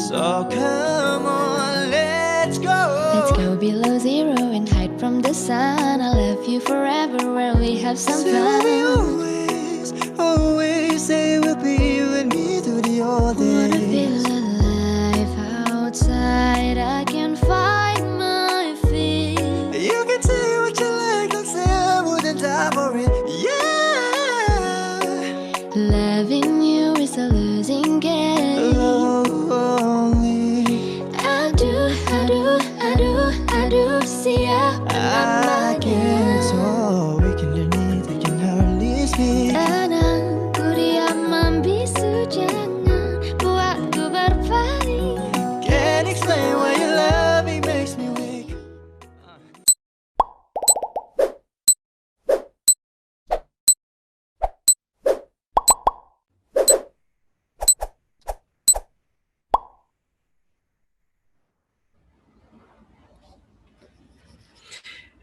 So come on, let's go. Let's go below zero and hide from the sun. I love you forever where we have some Say we'll be fun. always say we'll be you and me through the old Wanna feel days. alive outside. I can find my feet. You can say what you like, I'll say I wouldn't die for it. Yeah. Loving you is a losing game. Lonely. Aduh, siapa I can't, so we can learn it, we can hardly speak. Tenang, ku diam membisu, jangan buatku berpaling. Can't explain why your loving makes me weak.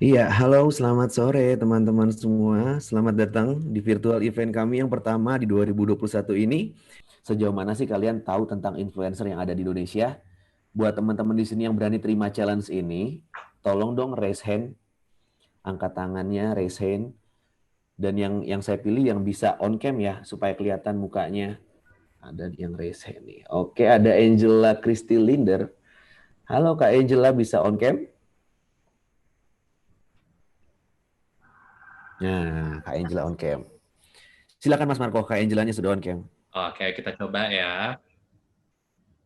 Iya, halo, selamat sore teman-teman semua. Selamat datang di virtual event kami yang pertama di 2021 ini. Sejauh mana sih kalian tahu tentang influencer yang ada di Indonesia? Buat teman-teman di sini yang berani terima challenge ini, tolong dong raise hand, angkat tangannya, raise hand. Dan yang saya pilih yang bisa on cam ya, supaya kelihatan mukanya. Ada yang raise hand nih. Oke, ada Angela Christy Linder. Halo Kak Angela, bisa on cam? Nah, Kak Angela on cam. Silakan Mas Marco, Kak Angelanya sudah on cam. Oke, kita coba ya.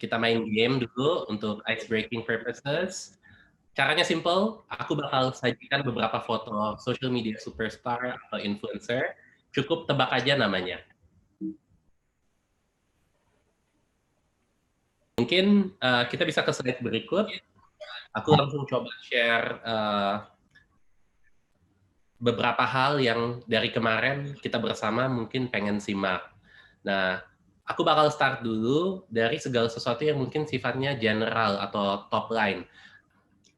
Kita main game dulu untuk ice breaking purposes. Caranya simple, aku bakal sajikan beberapa foto social media superstar atau influencer. Cukup tebak aja namanya. Mungkin kita bisa ke slide berikut. Aku langsung coba share beberapa hal yang dari kemarin kita bersama mungkin pengen simak. Nah, aku bakal start dulu dari segala sesuatu yang mungkin sifatnya general atau top line.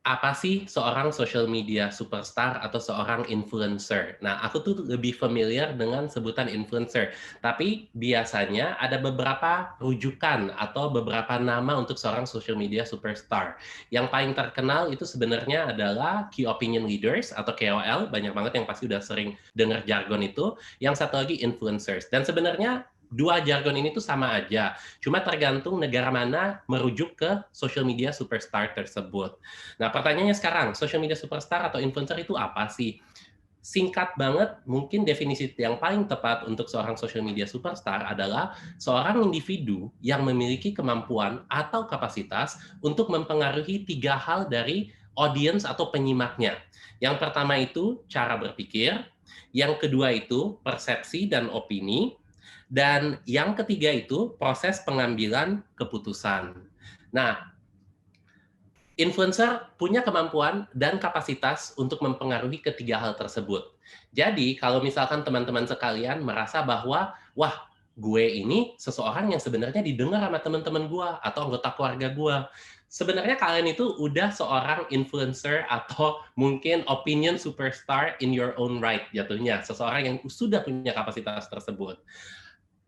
Apa sih seorang social media superstar atau seorang influencer? Nah, aku tuh lebih familiar dengan sebutan influencer. Tapi biasanya ada beberapa rujukan atau beberapa nama untuk seorang social media superstar. Yang paling terkenal itu sebenarnya adalah key opinion leaders atau KOL. Banyak banget yang pasti udah sering dengar jargon itu. Yang satu lagi influencers. Dan sebenarnya dua jargon ini tuh sama aja, cuma tergantung negara mana merujuk ke social media superstar tersebut. Nah, pertanyaannya sekarang, social media superstar atau influencer itu apa sih? Singkat banget, mungkin definisi yang paling tepat untuk seorang social media superstar adalah seorang individu yang memiliki kemampuan atau kapasitas untuk mempengaruhi tiga hal dari audiens atau penyimaknya. Yang pertama itu cara berpikir, yang kedua itu persepsi dan opini, dan yang ketiga itu proses pengambilan keputusan. Nah, influencer punya kemampuan dan kapasitas untuk mempengaruhi ketiga hal tersebut. Jadi, kalau misalkan teman-teman sekalian merasa bahwa, wah, gue ini seseorang yang sebenarnya didengar sama teman-teman gue atau anggota keluarga gue. Sebenarnya kalian itu udah seorang influencer atau mungkin opinion superstar in your own right jatuhnya. Seseorang yang sudah punya kapasitas tersebut.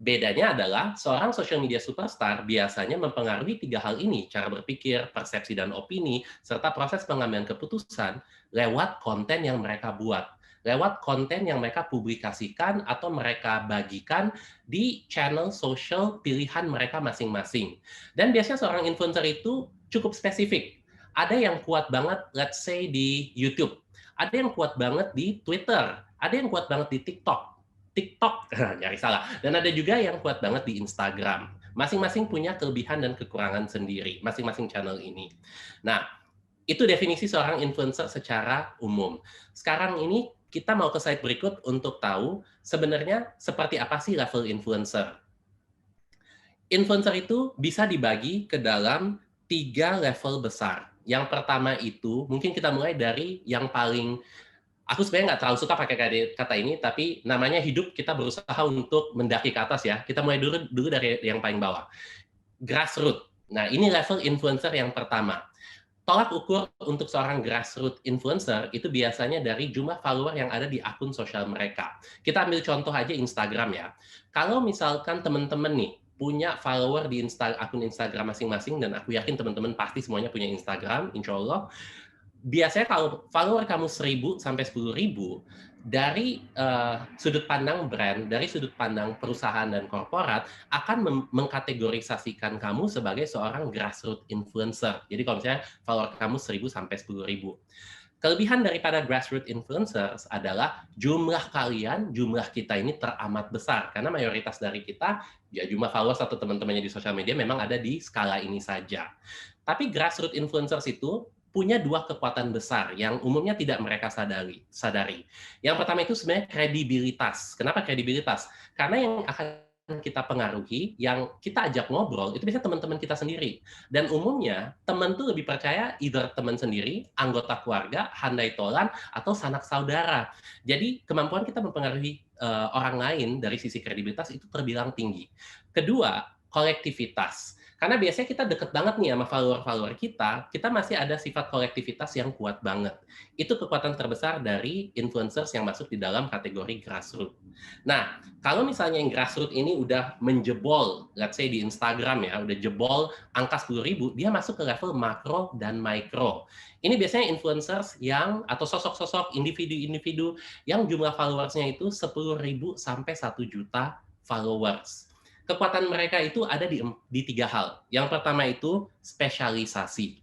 Bedanya adalah seorang social media superstar biasanya mempengaruhi tiga hal ini, cara berpikir, persepsi dan opini, serta proses pengambilan keputusan lewat konten yang mereka buat, lewat konten yang mereka publikasikan atau mereka bagikan di channel social pilihan mereka masing-masing. Dan biasanya seorang influencer itu cukup spesifik. Ada yang kuat banget, let's say di YouTube, ada yang kuat banget di Twitter, ada yang kuat banget di TikTok, nyari salah. Dan ada juga yang kuat banget di Instagram. Masing-masing punya kelebihan dan kekurangan sendiri, masing-masing channel ini. Nah, itu definisi seorang influencer secara umum. Sekarang ini kita mau ke slide berikut untuk tahu sebenarnya seperti apa sih level influencer. Influencer itu bisa dibagi ke dalam 3 level besar. Yang pertama itu, mungkin kita mulai dari yang paling aku sebenarnya nggak terlalu suka pakai kata ini, tapi namanya hidup kita berusaha untuk mendaki ke atas ya. Kita mulai dulu dari yang paling bawah. Grassroots. Nah, ini level influencer yang pertama. Tolak ukur untuk seorang grassroots influencer itu biasanya dari jumlah follower yang ada di akun sosial mereka. Kita ambil contoh aja Instagram ya. Kalau misalkan teman-teman nih punya follower di akun Instagram masing-masing, dan aku yakin teman-teman pasti semuanya punya Instagram, insya Allah. Biasanya kalau follower kamu 1.000 sampai 10.000, dari sudut pandang brand, dari sudut pandang perusahaan dan korporat, akan mengkategorisasikan kamu sebagai seorang grassroots influencer. Jadi kalau misalnya follower kamu 1.000 sampai 10.000. Kelebihan daripada grassroots influencers adalah jumlah kita ini teramat besar. Karena mayoritas dari kita, ya jumlah followers atau teman-temannya di sosial media memang ada di skala ini saja. Tapi grassroots influencers itu punya dua kekuatan besar yang umumnya tidak mereka sadari. Yang pertama itu sebenarnya kredibilitas. Kenapa kredibilitas? Karena yang akan kita pengaruhi, yang kita ajak ngobrol, itu biasanya teman-teman kita sendiri. Dan umumnya, teman tuh lebih percaya either teman sendiri, anggota keluarga, handai tolan, atau sanak saudara. Jadi, kemampuan kita mempengaruhi orang lain dari sisi kredibilitas itu terbilang tinggi. Kedua, kolektivitas. Karena biasanya kita deket banget nih sama follower-follower kita masih ada sifat kolektivitas yang kuat banget. Itu kekuatan terbesar dari influencers yang masuk di dalam kategori grassroots. Nah, kalau misalnya yang grassroots ini udah menjebol, let's say di Instagram ya, udah jebol angka 10.000, dia masuk ke level makro dan micro. Ini biasanya influencers yang, atau sosok-sosok individu-individu yang jumlah followersnya itu 10.000 sampai 1 juta followers. Kekuatan mereka itu ada di 3 hal. Yang pertama itu spesialisasi.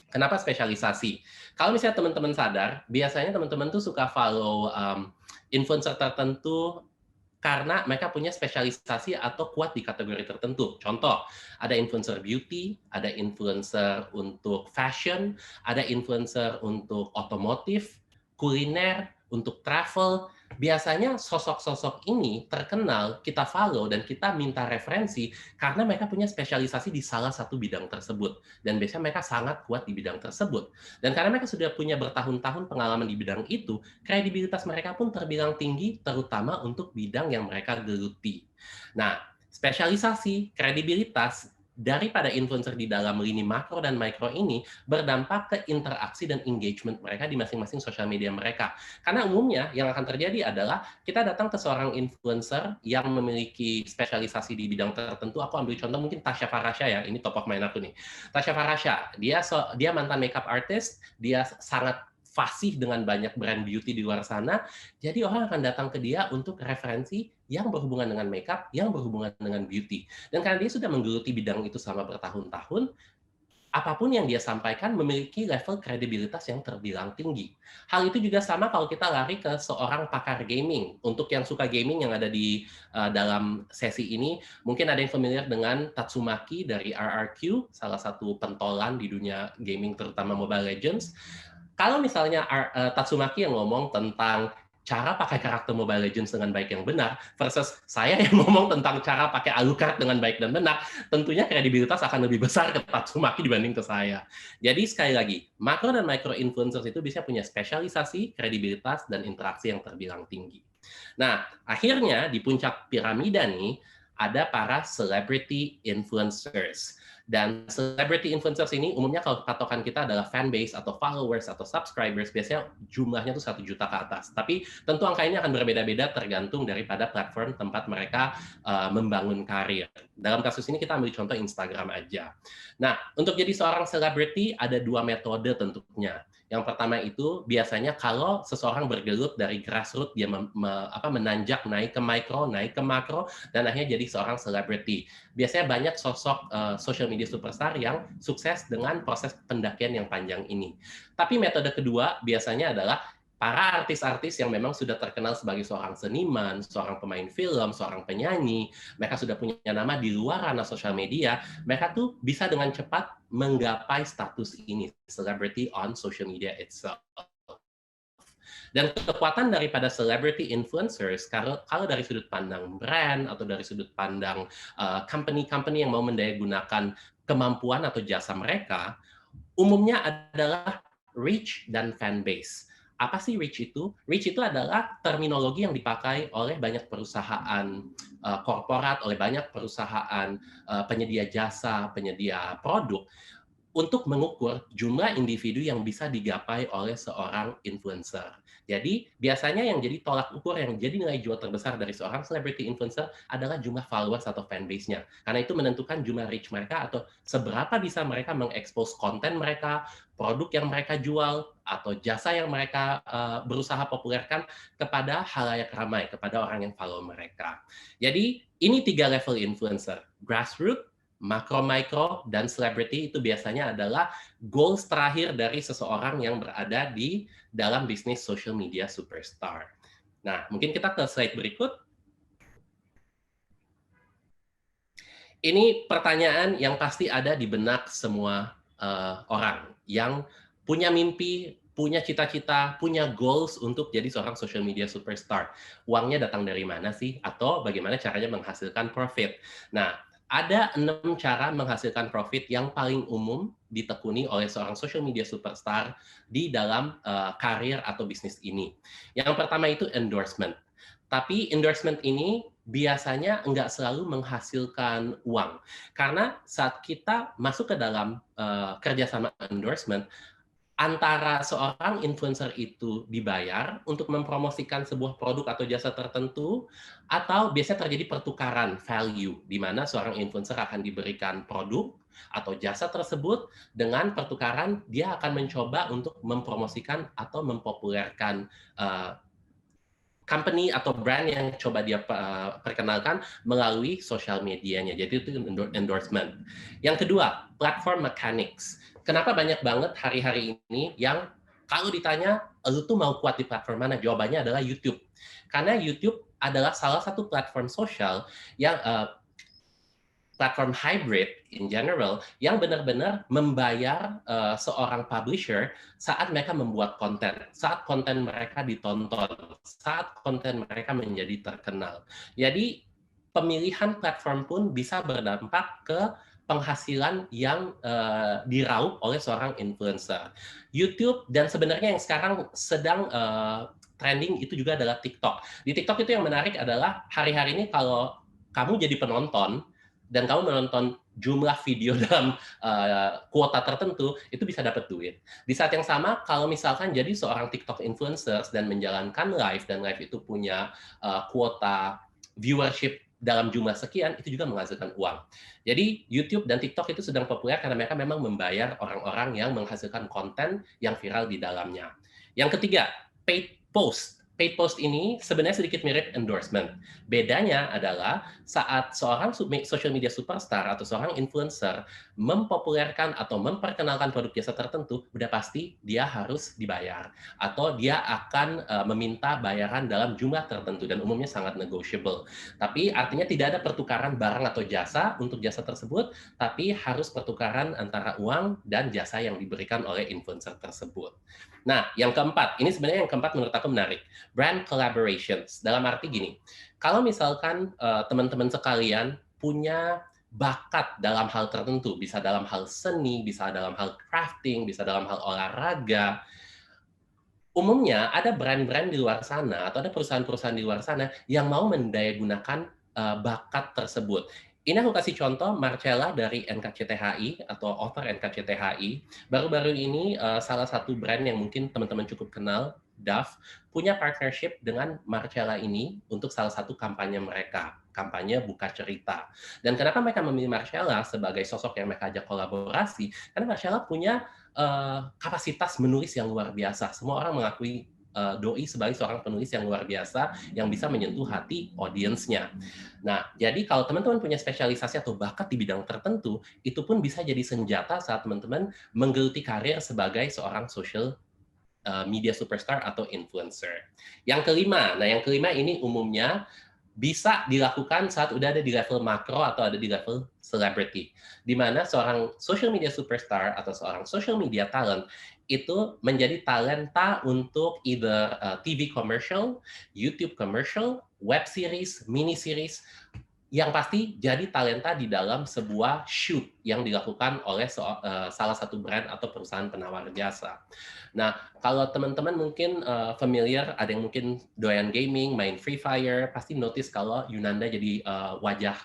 Kenapa spesialisasi? Kalau misalnya teman-teman sadar, biasanya teman-teman tuh suka follow influencer tertentu karena mereka punya spesialisasi atau kuat di kategori tertentu. Contoh, ada influencer beauty, ada influencer untuk fashion, ada influencer untuk otomotif, kuliner, untuk travel. Biasanya sosok-sosok ini terkenal, kita follow dan kita minta referensi karena mereka punya spesialisasi di salah satu bidang tersebut. Dan biasanya mereka sangat kuat di bidang tersebut. Dan karena mereka sudah punya bertahun-tahun pengalaman di bidang itu, kredibilitas mereka pun terbilang tinggi, terutama untuk bidang yang mereka geluti. Nah, spesialisasi, kredibilitas, daripada influencer di dalam lini makro dan mikro ini berdampak ke interaksi dan engagement mereka di masing-masing sosial media mereka. Karena umumnya yang akan terjadi adalah kita datang ke seorang influencer yang memiliki spesialisasi di bidang tertentu. Aku ambil contoh mungkin Tasya Farasya ya, ini top of mind aku nih. Tasya Farasya, dia mantan makeup artist, dia sangat fasih dengan banyak brand beauty di luar sana, jadi orang akan datang ke dia untuk referensi yang berhubungan dengan makeup, yang berhubungan dengan beauty. Dan karena dia sudah menggeluti bidang itu selama bertahun-tahun, apapun yang dia sampaikan memiliki level kredibilitas yang terbilang tinggi. Hal itu juga sama kalau kita lari ke seorang pakar gaming. Untuk yang suka gaming yang ada di dalam sesi ini, mungkin ada yang familiar dengan Tatsumaki dari RRQ, salah satu pentolan di dunia gaming terutama Mobile Legends. Kalau misalnya Tatsumaki yang ngomong tentang cara pakai karakter Mobile Legends dengan baik yang benar, versus saya yang ngomong tentang cara pakai Alucard dengan baik dan benar, tentunya kredibilitas akan lebih besar ke Tatsumaki dibanding ke saya. Jadi sekali lagi, makro dan micro influencers itu bisa punya spesialisasi, kredibilitas, dan interaksi yang terbilang tinggi. Nah, akhirnya di puncak piramida nih, ada para celebrity influencers. Dan celebrity influencers ini umumnya kalau patokan kita adalah fanbase atau followers atau subscribers, biasanya jumlahnya tuh 1 juta ke atas. Tapi tentu angka ini akan berbeda-beda tergantung daripada platform tempat mereka membangun karir. Dalam kasus ini kita ambil contoh Instagram aja. Nah, untuk jadi seorang celebrity ada 2 metode tentunya. Yang pertama itu biasanya kalau seseorang bergelut dari grassroots, dia menanjak naik ke mikro, naik ke makro, dan akhirnya jadi seorang selebriti. Biasanya banyak sosok social media superstar yang sukses dengan proses pendakian yang panjang ini. Tapi metode kedua biasanya adalah para artis-artis yang memang sudah terkenal sebagai seorang seniman, seorang pemain film, seorang penyanyi, mereka sudah punya nama di luar ranah sosial media, mereka tuh bisa dengan cepat menggapai status ini, celebrity on social media itself. Dan kekuatan daripada celebrity influencers, kalau dari sudut pandang brand atau dari sudut pandang company-company yang mau mendayagunakan kemampuan atau jasa mereka, umumnya adalah reach dan fan base. Apa sih reach itu? Reach itu adalah terminologi yang dipakai oleh banyak perusahaan korporat, oleh banyak perusahaan penyedia jasa, penyedia produk, untuk mengukur jumlah individu yang bisa digapai oleh seorang influencer. Jadi biasanya yang jadi tolak ukur, yang jadi nilai jual terbesar dari seorang celebrity influencer adalah jumlah followers atau fanbase-nya. Karena itu menentukan jumlah reach mereka atau seberapa bisa mereka mengekspos konten mereka, produk yang mereka jual, atau jasa yang mereka berusaha populerkan kepada halayak ramai, kepada orang yang follow mereka. Jadi ini 3 level influencer, grassroots, makro, micro, dan celebrity. Itu biasanya adalah goals terakhir dari seseorang yang berada di dalam bisnis social media superstar. Nah, mungkin kita ke slide berikut. Ini pertanyaan yang pasti ada di benak semua orang yang punya mimpi, punya cita-cita, punya goals untuk jadi seorang social media superstar. Uangnya datang dari mana sih? Atau bagaimana caranya menghasilkan profit? Nah, ada 6 cara menghasilkan profit yang paling umum ditekuni oleh seorang social media superstar di dalam karir atau bisnis ini. Yang pertama itu endorsement. Tapi endorsement ini biasanya nggak selalu menghasilkan uang. Karena saat kita masuk ke dalam kerjasama endorsement, antara seorang influencer itu dibayar untuk mempromosikan sebuah produk atau jasa tertentu, atau biasanya terjadi pertukaran value, di mana seorang influencer akan diberikan produk atau jasa tersebut, dengan pertukaran dia akan mencoba untuk mempromosikan atau mempopulerkan company atau brand yang coba dia perkenalkan melalui sosial medianya. Jadi itu endorsement. Yang kedua, platform mechanics. Kenapa banyak banget hari-hari ini yang kalau ditanya, lu tuh mau kuat di platform mana? Jawabannya adalah YouTube. Karena YouTube adalah salah satu platform sosial yang platform hybrid in general yang benar-benar membayar seorang publisher saat mereka membuat konten, saat konten mereka ditonton, saat konten mereka menjadi terkenal. Jadi pemilihan platform pun bisa berdampak ke penghasilan yang diraup oleh seorang influencer. YouTube dan sebenarnya yang sekarang sedang trending itu juga adalah TikTok. Di TikTok itu yang menarik adalah hari-hari ini kalau kamu jadi penonton dan kamu menonton jumlah video dalam kuota tertentu, itu bisa dapat duit. Di saat yang sama, kalau misalkan jadi seorang TikTok influencers dan menjalankan live, dan live itu punya kuota viewership dalam jumlah sekian, itu juga menghasilkan uang. Jadi YouTube dan TikTok itu sedang populer karena mereka memang membayar orang-orang yang menghasilkan konten yang viral di dalamnya. Yang ketiga, paid post. Paid post ini sebenarnya sedikit mirip endorsement. Bedanya adalah saat seorang social media superstar atau seorang influencer mempopulerkan atau memperkenalkan produk jasa tertentu, udah pasti dia harus dibayar. Atau dia akan meminta bayaran dalam jumlah tertentu dan umumnya sangat negotiable. Tapi artinya tidak ada pertukaran barang atau jasa untuk jasa tersebut, tapi harus pertukaran antara uang dan jasa yang diberikan oleh influencer tersebut. Nah, yang keempat, ini sebenarnya yang keempat menurut aku menarik. Brand collaborations. Dalam arti gini, kalau misalkan teman-teman sekalian punya bakat dalam hal tertentu, bisa dalam hal seni, bisa dalam hal crafting, bisa dalam hal olahraga, umumnya ada brand-brand di luar sana atau ada perusahaan-perusahaan di luar sana yang mau mendayagunakan bakat tersebut. Ini aku kasih contoh Marcella dari NKCTHI atau author NKCTHI. Baru-baru ini salah satu brand yang mungkin teman-teman cukup kenal, Dove, punya partnership dengan Marcella ini untuk salah satu kampanye mereka, kampanye Buka Cerita. Dan kenapa mereka memilih Marcella sebagai sosok yang mereka ajak kolaborasi? Karena Marcella punya kapasitas menulis yang luar biasa. Semua orang mengakui Doi sebagai seorang penulis yang luar biasa yang bisa menyentuh hati audiensnya. Nah, jadi kalau teman-teman punya spesialisasi atau bakat di bidang tertentu, itu pun bisa jadi senjata saat teman-teman menggeluti karir sebagai seorang social media superstar atau influencer. Yang kelima, yang kelima ini umumnya bisa dilakukan saat udah ada di level makro atau ada di level celebrity, di mana seorang social media superstar atau seorang social media talent itu menjadi talenta untuk either TV commercial, YouTube commercial, web series, mini series, yang pasti jadi talenta di dalam sebuah shoot yang dilakukan oleh salah satu brand atau perusahaan penawar jasa. Nah, kalau teman-teman mungkin familiar, ada yang mungkin doyan gaming, main Free Fire, pasti notice kalau Yunanda jadi wajah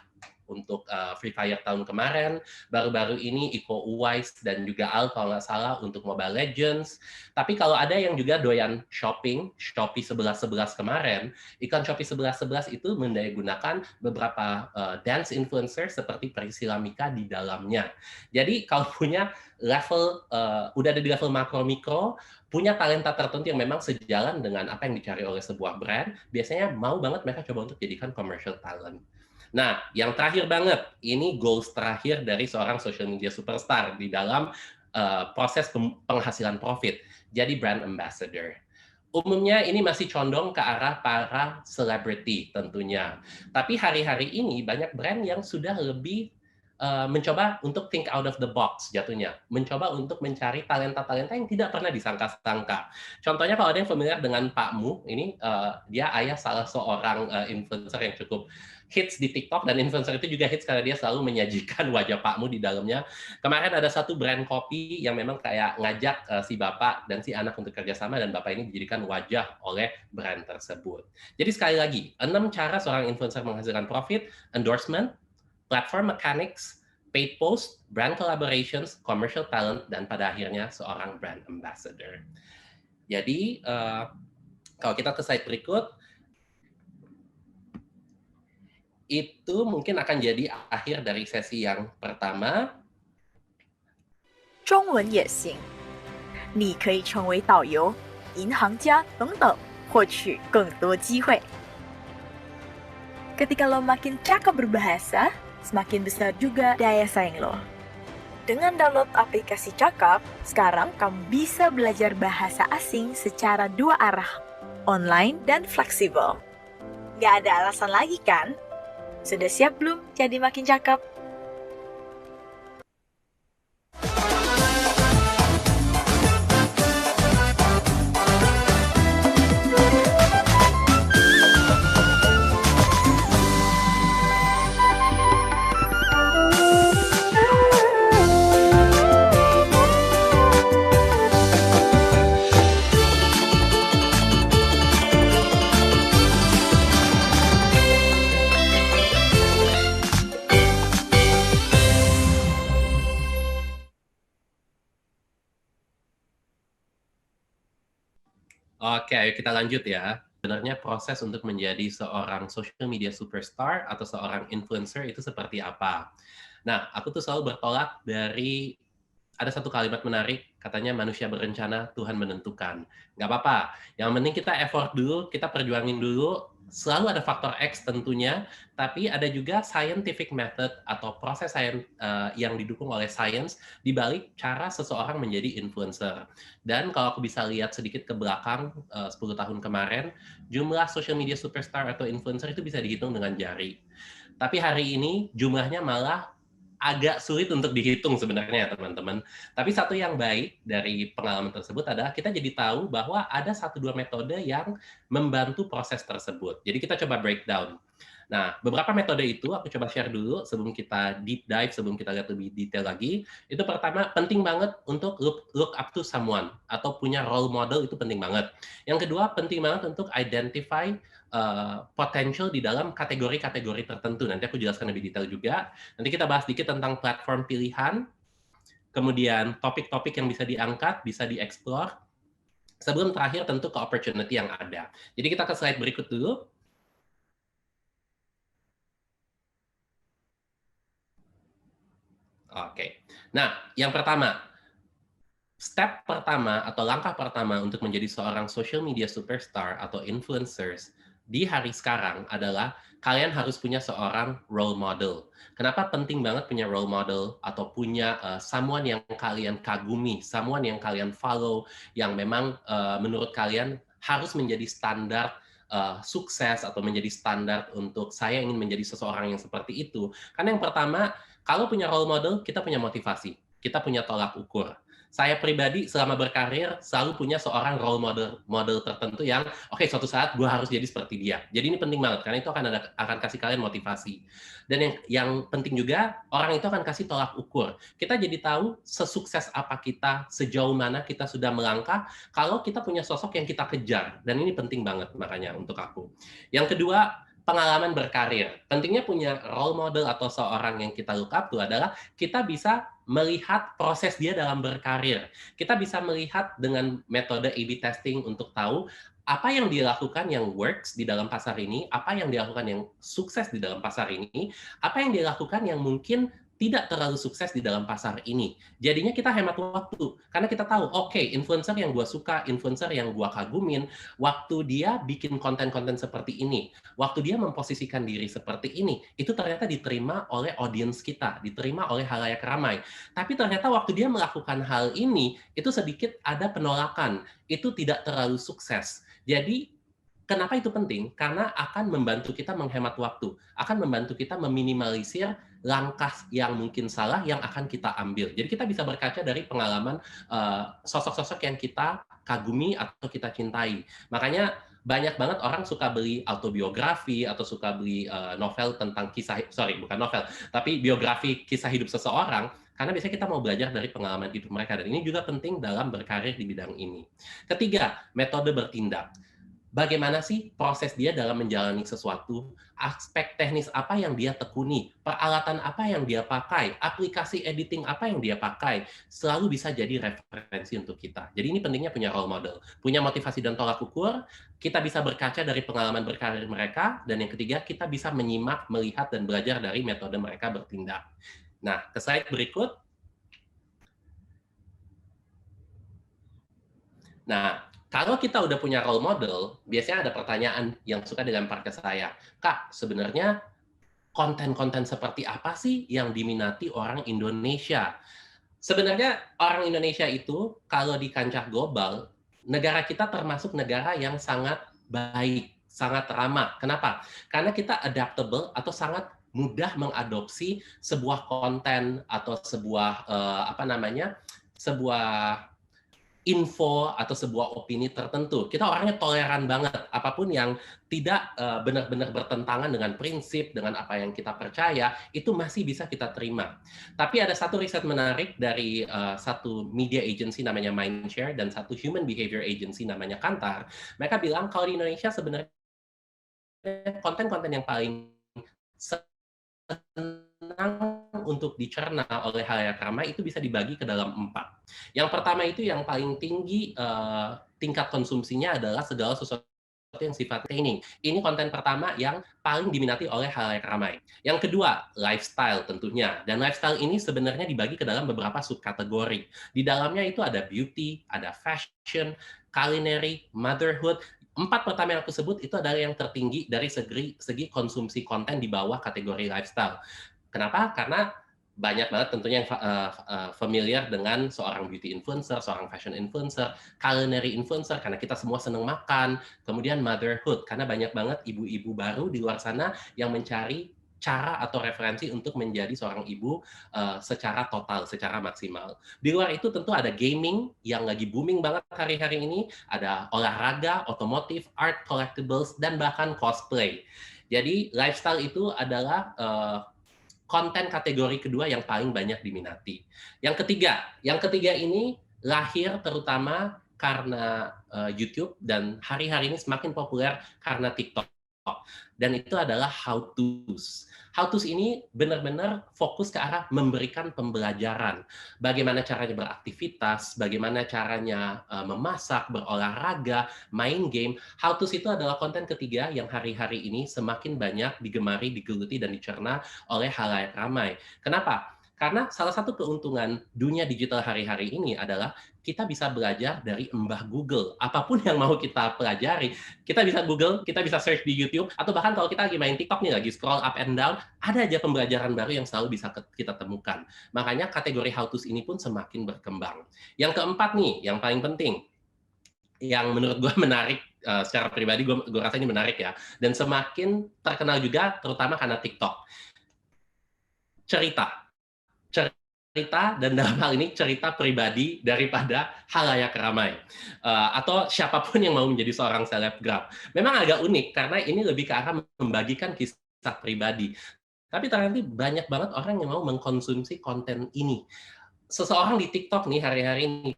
untuk Free Fire tahun kemarin, baru-baru ini Iko Uwais dan juga Al kalau nggak salah untuk Mobile Legends. Tapi kalau ada yang juga doyan shopping, Shopee 11.11 kemarin, iklan Shopee 11.11 itu mendayagunakan beberapa dance influencer seperti Priscilla Mika di dalamnya. Jadi kalau punya level, udah ada di level makro mikro, punya talenta tertentu yang memang sejalan dengan apa yang dicari oleh sebuah brand, biasanya mau banget mereka coba untuk jadikan commercial talent. Nah, yang terakhir banget, ini goals terakhir dari seorang social media superstar di dalam proses penghasilan profit. Jadi brand ambassador. Umumnya ini masih condong ke arah para selebriti tentunya. Tapi hari-hari ini banyak brand yang sudah lebih mencoba untuk think out of the box jatuhnya. Mencoba untuk mencari talenta-talenta yang tidak pernah disangka-sangka. Contohnya kalau ada yang familiar dengan Pak Mu, ini dia ayah salah seorang influencer yang cukup hits di TikTok, dan influencer itu juga hits karena dia selalu menyajikan wajah Pak Mu di dalamnya. Kemarin ada satu brand kopi yang memang kayak ngajak si bapak dan si anak untuk kerjasama, dan bapak ini dijadikan wajah oleh brand tersebut. Jadi sekali lagi, 6 cara seorang influencer menghasilkan profit: endorsement, platform mechanics, paid post, brand collaborations, commercial talent, dan pada akhirnya seorang brand ambassador. Jadi, kalau kita ke slide berikut, itu mungkin akan jadi akhir dari sesi yang pertama. 中文也行，你可以成为导游、银行家等等，获取更多机会。Ketika lo makin cakap berbahasa, semakin besar juga daya saing lo. Dengan download aplikasi Cakap, sekarang kamu bisa belajar bahasa asing secara 2 arah, online dan fleksibel. Gak ada alasan lagi kan? Sudah siap belum jadi makin cakap? Oke, ayo kita lanjut ya. Sebenarnya proses untuk menjadi seorang social media superstar atau seorang influencer itu seperti apa? Nah, aku tuh selalu bertolak dari ada satu kalimat menarik, katanya manusia berencana, Tuhan menentukan. Nggak apa-apa, yang penting kita effort dulu, kita perjuangin dulu. Selalu ada faktor X tentunya, tapi ada juga scientific method atau proses yang didukung oleh science di balik cara seseorang menjadi influencer. Dan kalau aku bisa lihat sedikit ke belakang, 10 tahun kemarin, jumlah social media superstar atau influencer itu bisa dihitung dengan jari. Tapi hari ini jumlahnya malah agak sulit untuk dihitung sebenarnya, teman-teman. Tapi satu yang baik dari pengalaman tersebut adalah kita jadi tahu bahwa ada 1-2 metode yang membantu proses tersebut. Jadi kita coba breakdown. Nah, beberapa metode itu aku coba share dulu sebelum kita deep dive, sebelum kita lihat lebih detail lagi. Itu pertama, penting banget untuk look up to someone atau punya role model, itu penting banget. Yang kedua, penting banget untuk identify potential di dalam kategori-kategori tertentu. Nanti aku jelaskan lebih detail juga. Nanti kita bahas dikit tentang platform pilihan, kemudian topik-topik yang bisa diangkat, bisa dieksplor. Sebelum terakhir tentu ke opportunity yang ada. Jadi kita ke slide berikut dulu. Oke. Nah, yang pertama, step pertama atau langkah pertama untuk menjadi seorang social media superstar atau influencers di hari sekarang adalah kalian harus punya seorang role model. Kenapa penting banget punya role model atau punya someone yang kalian kagumi, someone yang kalian follow, yang memang menurut kalian harus menjadi standar sukses atau menjadi standar untuk saya ingin menjadi seseorang yang seperti itu. Karena yang pertama, kalau punya role model, kita punya motivasi, kita punya tolak ukur. Saya pribadi selama berkarir selalu punya seorang role model tertentu yang oke, suatu saat gue harus jadi seperti dia. Jadi ini penting banget karena itu akan kasih kalian motivasi. Dan yang penting juga, orang itu akan kasih tolak ukur. Kita jadi tahu sesukses apa kita, sejauh mana kita sudah melangkah kalau kita punya sosok yang kita kejar. Dan ini penting banget makanya untuk aku. Yang kedua, pengalaman berkarir. Pentingnya punya role model atau seorang yang kita look up to adalah kita bisa melihat proses dia dalam berkarir. Kita bisa melihat dengan metode A/B testing untuk tahu apa yang dia lakukan yang works di dalam pasar ini, apa yang dia lakukan yang sukses di dalam pasar ini, apa yang dia lakukan yang mungkin tidak terlalu sukses di dalam pasar ini. Jadinya kita hemat waktu, karena kita tahu, oke, influencer yang gua suka, influencer yang gua kagumin, waktu dia bikin konten-konten seperti ini, waktu dia memposisikan diri seperti ini, itu ternyata diterima oleh audiens kita, diterima oleh halayak ramai. Tapi ternyata waktu dia melakukan hal ini, itu sedikit ada penolakan, itu tidak terlalu sukses. Jadi, kenapa itu penting? Karena akan membantu kita menghemat waktu, akan membantu kita meminimalisir langkah yang mungkin salah yang akan kita ambil. Jadi kita bisa berkaca dari pengalaman sosok-sosok yang kita kagumi atau kita cintai. Makanya banyak banget orang suka beli autobiografi atau suka beli novel tentang bukan novel, tapi biografi kisah hidup seseorang, karena biasanya kita mau belajar dari pengalaman hidup mereka, dan ini juga penting dalam berkarir di bidang ini. Ketiga, metode bertindak. Bagaimana sih proses dia dalam menjalani sesuatu, aspek teknis apa yang dia tekuni, peralatan apa yang dia pakai, aplikasi editing apa yang dia pakai, selalu bisa jadi referensi untuk kita. Jadi ini pentingnya punya role model, punya motivasi dan tolak ukur, kita bisa berkaca dari pengalaman berkarir mereka, dan yang ketiga, kita bisa menyimak, melihat, dan belajar dari metode mereka bertindak. Nah, ke slide berikut. Nah, kalau kita udah punya role model, biasanya ada pertanyaan yang suka dilempar ke saya. Kak, sebenarnya konten-konten seperti apa sih yang diminati orang Indonesia? Sebenarnya orang Indonesia itu, kalau di kancah global, negara kita termasuk negara yang sangat baik, sangat ramah. Kenapa? Karena kita adaptable atau sangat mudah mengadopsi sebuah konten atau sebuah sebuah info atau sebuah opini tertentu. Kita orangnya toleran banget, apapun yang tidak benar-benar bertentangan dengan prinsip, dengan apa yang kita percaya, itu masih bisa kita terima. Tapi ada satu riset menarik dari satu media agency namanya Mindshare dan satu human behavior agency namanya Kantar. Mereka bilang kalau di Indonesia sebenarnya konten-konten yang paling senang untuk dicerna oleh halayak ramai itu bisa dibagi ke dalam 4. Yang pertama itu yang paling tinggi tingkat konsumsinya adalah segala sesuatu yang sifat training. Ini konten pertama yang paling diminati oleh halayak ramai. Yang kedua, lifestyle tentunya. Dan lifestyle ini sebenarnya dibagi ke dalam beberapa subkategori. Di dalamnya itu ada beauty, ada fashion, culinary, motherhood. 4 pertama yang aku sebut itu adalah yang tertinggi dari segi konsumsi konten di bawah kategori lifestyle. Kenapa? Karena banyak banget tentunya yang familiar dengan seorang beauty influencer, seorang fashion influencer, culinary influencer, karena kita semua senang makan, kemudian motherhood, karena banyak banget ibu-ibu baru di luar sana yang mencari cara atau referensi untuk menjadi seorang ibu secara total, secara maksimal. Di luar itu tentu ada gaming yang lagi booming banget hari-hari ini, ada olahraga, otomotif, art, collectibles, dan bahkan cosplay. Jadi lifestyle itu adalah konten kategori kedua yang paling banyak diminati. Yang ketiga ini lahir terutama karena YouTube dan hari-hari ini semakin populer karena TikTok. Dan itu adalah how to's. How to's ini benar-benar fokus ke arah memberikan pembelajaran. Bagaimana caranya beraktivitas, bagaimana caranya memasak, berolahraga, main game. How to's itu adalah konten ketiga yang hari-hari ini semakin banyak digemari, digeluti, dan dicerna oleh halayak ramai. Kenapa? Karena salah satu keuntungan dunia digital hari-hari ini adalah kita bisa belajar dari mbah Google. Apapun yang mau kita pelajari, kita bisa Google, kita bisa search di YouTube, atau bahkan kalau kita lagi main TikTok nih, lagi scroll up and down, ada aja pembelajaran baru yang selalu bisa kita temukan. Makanya kategori how to's ini pun semakin berkembang. Yang keempat nih, yang paling penting, yang menurut gue menarik, secara pribadi gue rasa ini menarik ya, dan semakin terkenal juga terutama karena TikTok. Cerita, dan dalam hal ini cerita pribadi daripada halayak ramai. Atau siapapun yang mau menjadi seorang selebgram. Memang agak unik karena ini lebih ke arah membagikan kisah pribadi. Tapi ternyata banyak banget orang yang mau mengkonsumsi konten ini. Seseorang di TikTok nih hari-hari ini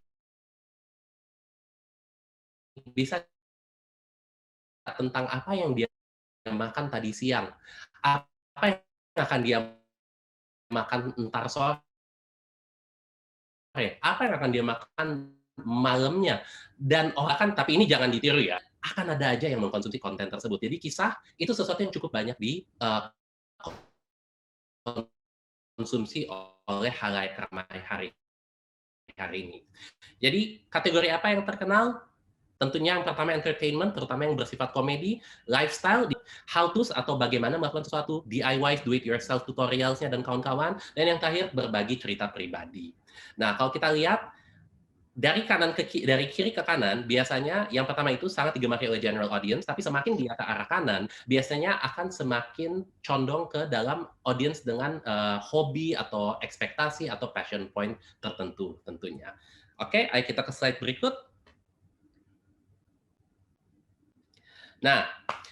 bisa tentang apa yang dia makan tadi siang, apa yang akan dia makan ntar sore, apa yang akan dia makan malamnya, dan orang kan, tapi ini jangan ditiru ya, akan ada aja yang mengkonsumsi konten tersebut. Jadi kisah itu sesuatu yang cukup banyak dikonsumsi oleh halayak ramai hari ini. Jadi kategori apa yang terkenal? Tentunya yang pertama entertainment, terutama yang bersifat komedi, lifestyle, how-tos atau bagaimana melakukan sesuatu, DIY, do it yourself tutorialsnya dan kawan-kawan, dan yang terakhir berbagi cerita pribadi. Nah, kalau kita lihat dari kiri ke kanan, biasanya yang pertama itu sangat digemari oleh general audience, tapi semakin dia ke arah kanan, biasanya akan semakin condong ke dalam audience dengan hobi atau ekspektasi atau passion point tertentu tentunya. Oke, ayo kita ke slide berikut. Nah,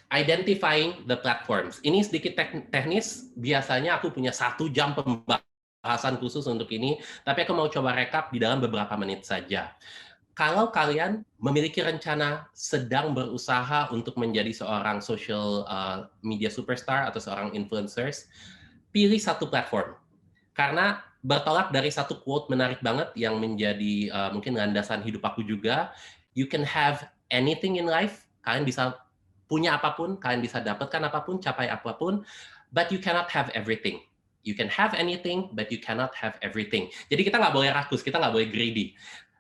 identifying the platforms. Ini sedikit teknis, biasanya aku punya 1 jam pembahasan khusus untuk ini, tapi aku mau coba rekap di dalam beberapa menit saja. Kalau kalian memiliki rencana sedang berusaha untuk menjadi seorang social media superstar atau seorang influencers, pilih satu platform. Karena bertolak dari satu quote menarik banget yang menjadi mungkin landasan hidup aku juga, you can have anything in life, kalian bisa punya apapun, kalian bisa dapatkan apapun, capai apapun, but you cannot have everything. You can have anything, but you cannot have everything. Jadi kita nggak boleh rakus, kita nggak boleh greedy.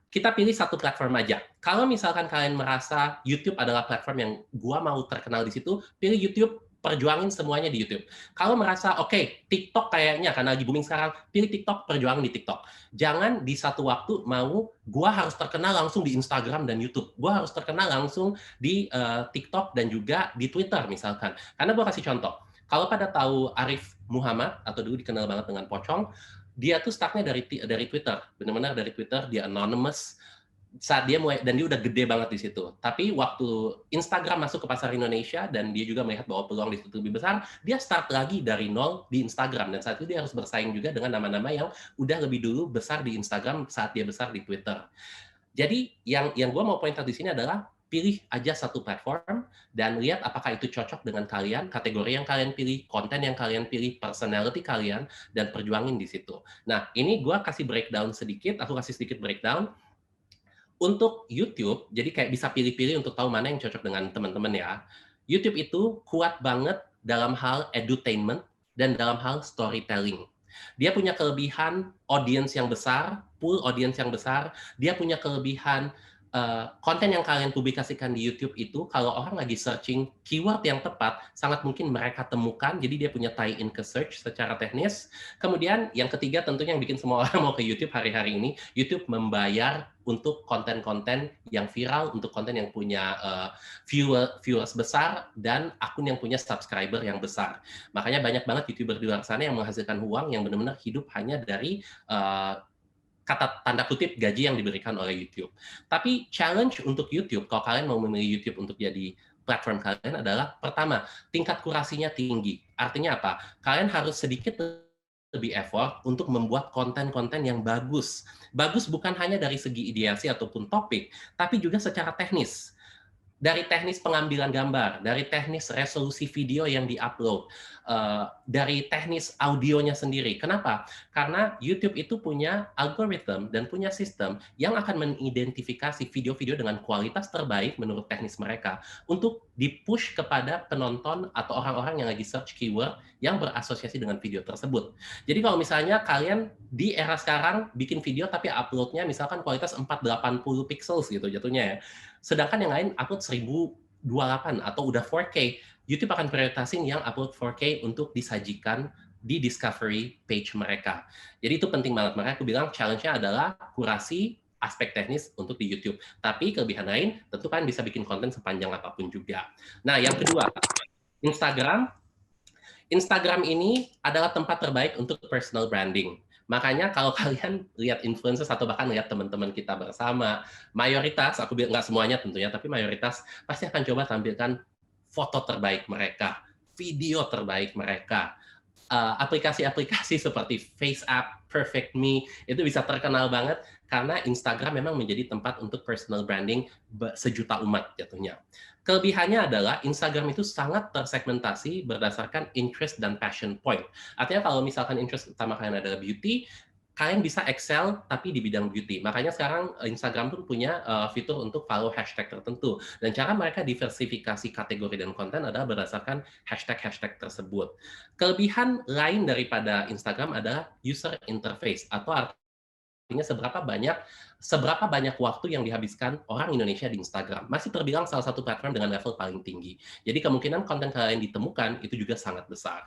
Kita pilih satu platform aja. Kalau misalkan kalian merasa YouTube adalah platform yang gua mau terkenal di situ, pilih YouTube, perjuangin semuanya di YouTube. Kalau merasa, oke, TikTok kayaknya, karena lagi booming sekarang, pilih TikTok, perjuangin di TikTok. Jangan di satu waktu mau, gua harus terkenal langsung di Instagram dan YouTube. Gua harus terkenal langsung di TikTok dan juga di Twitter misalkan. Karena gua kasih contoh. Kalau pada tahu Arif Muhammad, atau dulu dikenal banget dengan Pocong, dia tuh startnya dari Twitter. Benar-benar dari Twitter, dia anonymous. Saat dia mulai, dan dia udah gede banget di situ. Tapi waktu Instagram masuk ke pasar Indonesia dan dia juga melihat bahwa peluang di situ lebih besar, dia start lagi dari nol di Instagram, dan saat itu dia harus bersaing juga dengan nama-nama yang udah lebih dulu besar di Instagram saat dia besar di Twitter. Jadi yang gue mau point out di sini adalah pilih aja satu platform dan lihat apakah itu cocok dengan kalian, kategori yang kalian pilih, konten yang kalian pilih, personality kalian, dan perjuangin di situ. Nah, ini gue kasih breakdown sedikit, aku kasih sedikit breakdown. Untuk YouTube, jadi kayak bisa pilih-pilih untuk tahu mana yang cocok dengan teman-teman ya. YouTube itu kuat banget dalam hal edutainment dan dalam hal storytelling. Dia punya kelebihan audience yang besar, pool audience yang besar, dia punya kelebihan konten yang kalian publikasikan di YouTube itu, kalau orang lagi searching keyword yang tepat, sangat mungkin mereka temukan, jadi dia punya tie-in ke search secara teknis. Kemudian yang ketiga tentunya yang bikin semua orang mau ke YouTube hari-hari ini, YouTube membayar untuk konten-konten yang viral, untuk konten yang punya viewers besar, dan akun yang punya subscriber yang besar. Makanya banyak banget YouTuber di luar sana yang menghasilkan uang yang benar-benar hidup hanya dari kata tanda kutip gaji yang diberikan oleh YouTube. Tapi challenge untuk YouTube, kalau kalian mau memilih YouTube untuk jadi platform kalian adalah, pertama, tingkat kurasinya tinggi. Artinya apa? Kalian harus sedikit lebih effort untuk membuat konten-konten yang bagus. Bagus bukan hanya dari segi ideasi ataupun topik, tapi juga secara teknis. Dari teknis pengambilan gambar, dari teknis resolusi video yang di-upload, dari teknis audionya sendiri. Kenapa? Karena YouTube itu punya algoritma dan punya sistem yang akan mengidentifikasi video-video dengan kualitas terbaik menurut teknis mereka untuk di-push kepada penonton atau orang-orang yang lagi search keyword yang berasosiasi dengan video tersebut. Jadi kalau misalnya kalian di era sekarang bikin video tapi uploadnya misalkan kualitas 480 pixels gitu jatuhnya ya, sedangkan yang lain upload 1028 atau udah 4K, YouTube akan prioritasin yang upload 4K untuk disajikan di discovery page mereka. Jadi itu penting banget. Makanya aku bilang challenge-nya adalah kurasi aspek teknis untuk di YouTube. Tapi kelebihan lain, tentu kan bisa bikin konten sepanjang apapun juga. Nah, yang kedua, Instagram. Instagram ini adalah tempat terbaik untuk personal branding. Makanya kalau kalian lihat influencers atau bahkan lihat teman-teman kita bersama, mayoritas, aku bilang nggak semuanya tentunya, tapi mayoritas pasti akan coba tampilkan foto terbaik mereka, video terbaik mereka. Aplikasi-aplikasi seperti FaceApp, Perfect Me, itu bisa terkenal banget karena Instagram memang menjadi tempat untuk personal branding sejuta umat jatuhnya. Kelebihannya adalah Instagram itu sangat tersegmentasi berdasarkan interest dan passion point. Artinya kalau misalkan interest utama kalian adalah beauty, kalian bisa excel tapi di bidang beauty. Makanya sekarang Instagram pun punya fitur untuk follow hashtag tertentu. Dan cara mereka diversifikasi kategori dan konten adalah berdasarkan hashtag-hashtag tersebut. Kelebihan lain daripada Instagram adalah user interface atau artinya seberapa banyak waktu yang dihabiskan orang Indonesia di Instagram. Masih terbilang salah satu platform dengan level paling tinggi. Jadi kemungkinan konten kalian ditemukan itu juga sangat besar.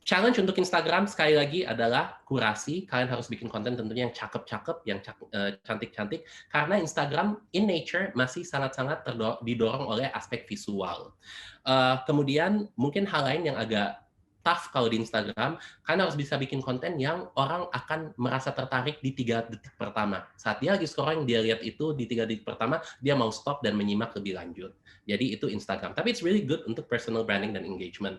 Challenge untuk Instagram sekali lagi adalah kurasi. Kalian harus bikin konten tentunya yang cakep-cakep, yang cantik-cantik, karena Instagram in nature masih sangat-sangat didorong oleh aspek visual. Kemudian mungkin hal lain yang agak tough kalau di Instagram, kalian harus bisa bikin konten yang orang akan merasa tertarik di 3 detik pertama. Saat dia lagi scrolling, dia lihat itu di 3 detik pertama, dia mau stop dan menyimak lebih lanjut. Jadi itu Instagram. Tapi it's really good untuk personal branding dan engagement.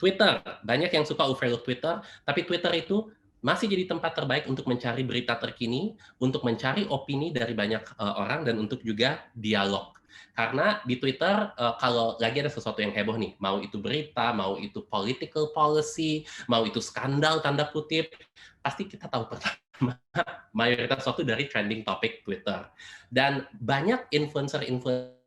Twitter, banyak yang suka overlook Twitter, tapi Twitter itu masih jadi tempat terbaik untuk mencari berita terkini, untuk mencari opini dari banyak orang, dan untuk juga dialog. Karena di Twitter, kalau lagi ada sesuatu yang heboh nih, mau itu berita, mau itu political policy, mau itu skandal, tanda kutip, pasti kita tahu pertama, mayoritas waktu dari trending topic Twitter. Dan banyak influencer-influencer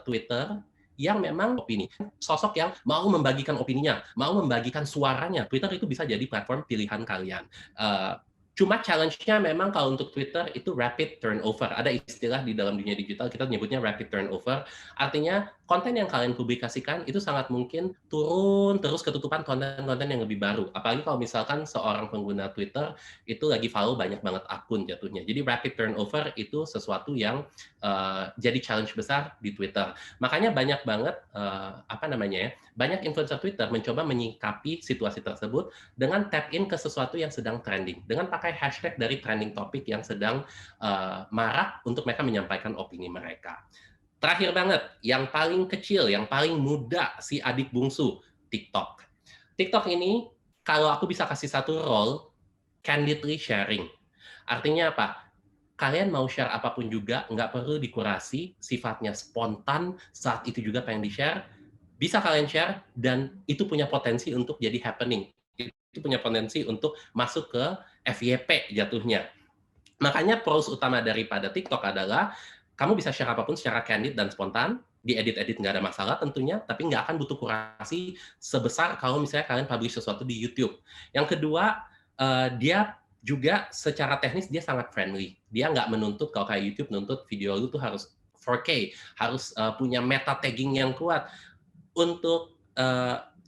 Twitter yang memang opini, sosok yang mau membagikan opininya, mau membagikan suaranya. Twitter itu bisa jadi platform pilihan kalian. Cuma challenge-nya memang kalau untuk Twitter itu rapid turnover. Ada istilah di dalam dunia digital, kita nyebutnya rapid turnover. Artinya konten yang kalian publikasikan itu sangat mungkin turun terus ketutupan konten-konten yang lebih baru. Apalagi kalau misalkan seorang pengguna Twitter itu lagi follow banyak banget akun jatuhnya. Jadi rapid turnover itu sesuatu yang jadi challenge besar di Twitter. Makanya banyak banget banyak influencer Twitter mencoba menyikapi situasi tersebut dengan tap in ke sesuatu yang sedang trending, dengan pakai hashtag dari trending topik yang sedang marak untuk mereka menyampaikan opini mereka. Terakhir banget, yang paling kecil, yang paling muda, si adik bungsu, TikTok. TikTok ini, kalau aku bisa kasih satu role, candidly sharing. Artinya apa? Kalian mau share apapun juga, nggak perlu dikurasi, sifatnya spontan, saat itu juga pengen di-share, bisa kalian share, dan itu punya potensi untuk jadi happening. Itu punya potensi untuk masuk ke FYP jatuhnya. Makanya pros utama daripada TikTok adalah, kamu bisa share apapun secara candid dan spontan, diedit-edit nggak ada masalah tentunya, tapi nggak akan butuh kurasi sebesar kalau misalnya kalian publish sesuatu di YouTube. Yang kedua, dia juga secara teknis dia sangat friendly. Dia nggak menuntut, kalau kayak YouTube menuntut video lu tuh harus 4K, harus punya meta tagging yang kuat. Untuk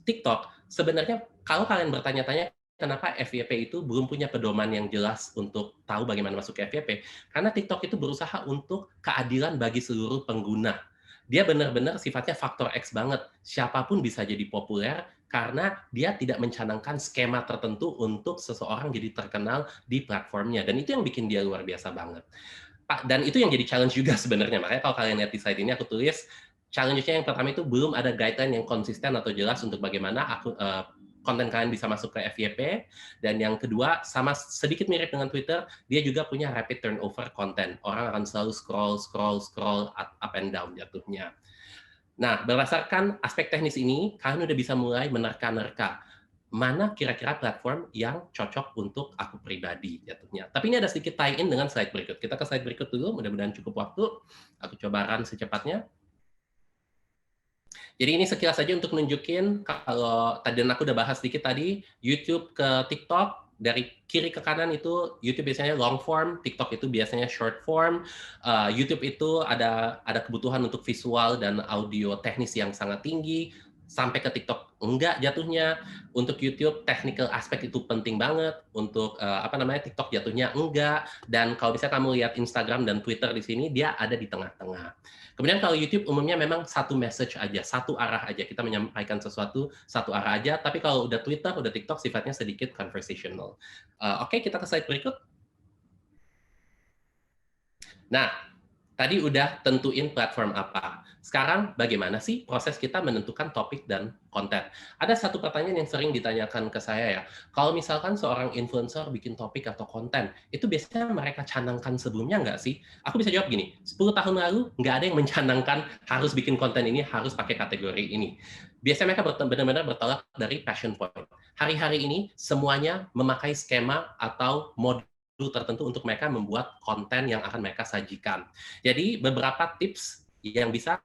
TikTok, sebenarnya kalau kalian bertanya-tanya kenapa FYP itu belum punya pedoman yang jelas untuk tahu bagaimana masuk ke FYP, karena TikTok itu berusaha untuk keadilan bagi seluruh pengguna. Dia benar-benar sifatnya faktor X banget. Siapapun bisa jadi populer karena dia tidak mencanangkan skema tertentu untuk seseorang jadi terkenal di platformnya. Dan itu yang bikin dia luar biasa banget. Dan itu yang jadi challenge juga sebenarnya. Makanya kalau kalian lihat di slide ini aku tulis, challenge-nya yang pertama itu belum ada guideline yang konsisten atau jelas untuk bagaimana konten kalian bisa masuk ke FYP. Dan yang kedua, sama sedikit mirip dengan Twitter, dia juga punya rapid turnover konten. Orang akan selalu scroll up and down jatuhnya. Nah, berdasarkan aspek teknis ini, kalian udah bisa mulai menerka-nerka mana kira-kira platform yang cocok untuk aku pribadi jatuhnya. Tapi ini ada sedikit tie-in dengan slide berikut. Kita ke slide berikut dulu, mudah-mudahan cukup waktu. Aku coba run secepatnya. Jadi ini sekilas saja untuk nunjukin, kalau tadi aku udah bahas sedikit tadi, YouTube ke TikTok, dari kiri ke kanan itu YouTube biasanya long form, TikTok itu biasanya short form. YouTube itu ada kebutuhan untuk visual dan audio teknis yang sangat tinggi, sampai ke TikTok enggak jatuhnya. Untuk YouTube technical aspek itu penting banget, untuk TikTok jatuhnya enggak. Dan kalau bisa kamu lihat Instagram dan Twitter di sini, dia ada di tengah-tengah. Kemudian kalau YouTube umumnya memang satu message aja, satu arah aja, kita menyampaikan sesuatu satu arah aja. Tapi kalau udah Twitter, udah TikTok sifatnya sedikit conversational. Oke, kita ke slide berikut. Nah, Tadi udah tentuin platform apa. Sekarang bagaimana sih proses kita menentukan topik dan konten? Ada satu pertanyaan yang sering ditanyakan ke saya ya. Kalau misalkan seorang influencer bikin topik atau konten, itu biasanya mereka canangkan sebelumnya nggak sih? Aku bisa jawab gini, 10 tahun lalu nggak ada yang mencanangkan harus bikin konten ini, harus pakai kategori ini. Biasanya mereka benar-benar bertolak dari passion point. Hari-hari ini semuanya memakai skema atau model tertentu untuk mereka membuat konten yang akan mereka sajikan. Jadi beberapa tips yang bisa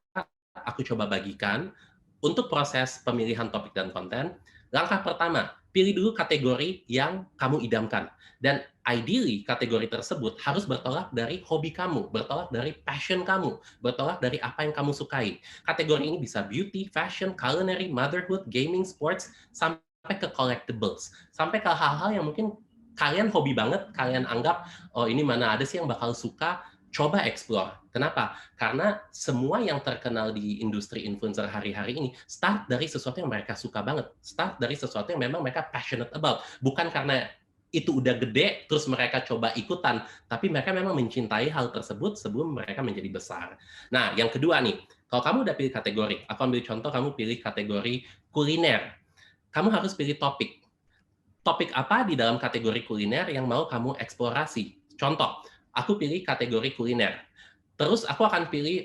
aku coba bagikan untuk proses pemilihan topik dan konten. Langkah pertama, pilih dulu kategori yang kamu idamkan. Dan ideally kategori tersebut harus bertolak dari hobi kamu, bertolak dari passion kamu, bertolak dari apa yang kamu sukai. Kategori ini bisa beauty, fashion, culinary, motherhood, gaming, sports, sampai ke collectibles. Sampai ke hal-hal yang mungkin kalian hobi banget, kalian anggap, oh ini mana ada sih yang bakal suka, coba explore. Kenapa? Karena semua yang terkenal di industri influencer hari-hari ini start dari sesuatu yang mereka suka banget. Start dari sesuatu yang memang mereka passionate about. Bukan karena itu udah gede, terus mereka coba ikutan. Tapi mereka memang mencintai hal tersebut sebelum mereka menjadi besar. Nah, yang kedua nih, kalau kamu udah pilih kategori, aku ambil contoh kamu pilih kategori kuliner. Kamu harus pilih topik. Topik apa di dalam kategori kuliner yang mau kamu eksplorasi. Contoh, aku pilih kategori kuliner. Terus aku akan pilih,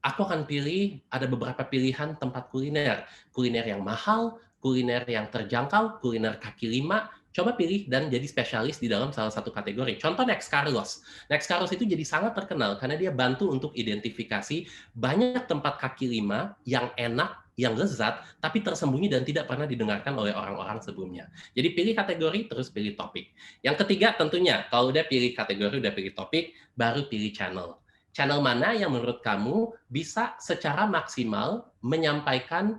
aku akan pilih ada beberapa pilihan tempat kuliner. Kuliner yang mahal, kuliner yang terjangkau, kuliner kaki lima. Coba pilih dan jadi spesialis di dalam salah satu kategori. Contoh Next Carlos. Next Carlos itu jadi sangat terkenal karena dia bantu untuk identifikasi banyak tempat kaki lima yang enak, yang lezat, tapi tersembunyi dan tidak pernah didengarkan oleh orang-orang sebelumnya. Jadi pilih kategori, terus pilih topik. Yang ketiga tentunya, kalau udah pilih kategori, udah pilih topik, baru pilih channel. Channel mana yang menurut kamu bisa secara maksimal menyampaikan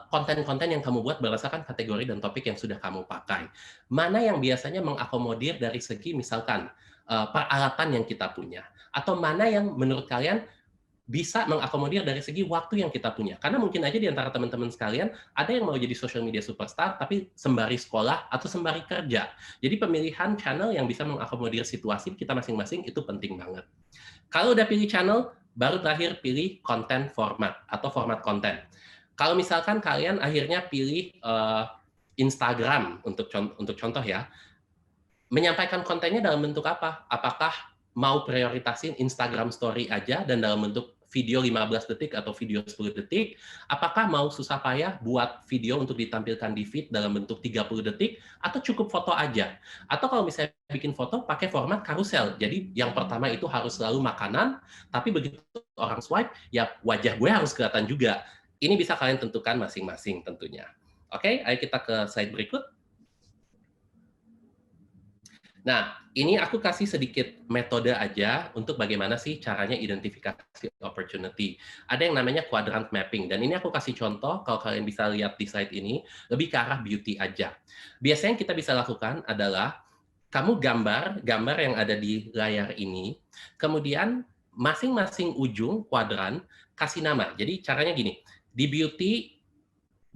konten-konten yang kamu buat berdasarkan kategori dan topik yang sudah kamu pakai. Mana yang biasanya mengakomodir dari segi misalkan peralatan yang kita punya. Atau mana yang menurut kalian bisa mengakomodir dari segi waktu yang kita punya. Karena mungkin aja di antara teman-teman sekalian, ada yang mau jadi social media superstar, tapi sembari sekolah atau sembari kerja. Jadi pemilihan channel yang bisa mengakomodir situasi kita masing-masing itu penting banget. Kalau udah pilih channel, baru terakhir pilih konten format atau format konten. Kalau misalkan kalian akhirnya pilih Instagram untuk contoh ya, menyampaikan kontennya dalam bentuk apa? Apakah mau prioritasin Instagram story aja dan dalam bentuk video 15 detik atau video 10 detik, apakah mau susah payah buat video untuk ditampilkan di feed dalam bentuk 30 detik, atau cukup foto aja. Atau kalau misalnya bikin foto, pakai format karusel. Jadi yang pertama itu harus selalu makanan, tapi begitu orang swipe, ya wajah gue harus kelihatan juga. Ini bisa kalian tentukan masing-masing tentunya. Oke, ayo kita ke slide berikut. Nah, ini aku kasih sedikit metode aja untuk bagaimana sih caranya identifikasi opportunity. Ada yang namanya quadrant mapping, dan ini aku kasih contoh, kalau kalian bisa lihat di slide ini, lebih ke arah beauty aja. Biasanya yang kita bisa lakukan adalah, kamu gambar yang ada di layar ini, kemudian masing-masing ujung kuadran kasih nama. Jadi caranya gini, di beauty,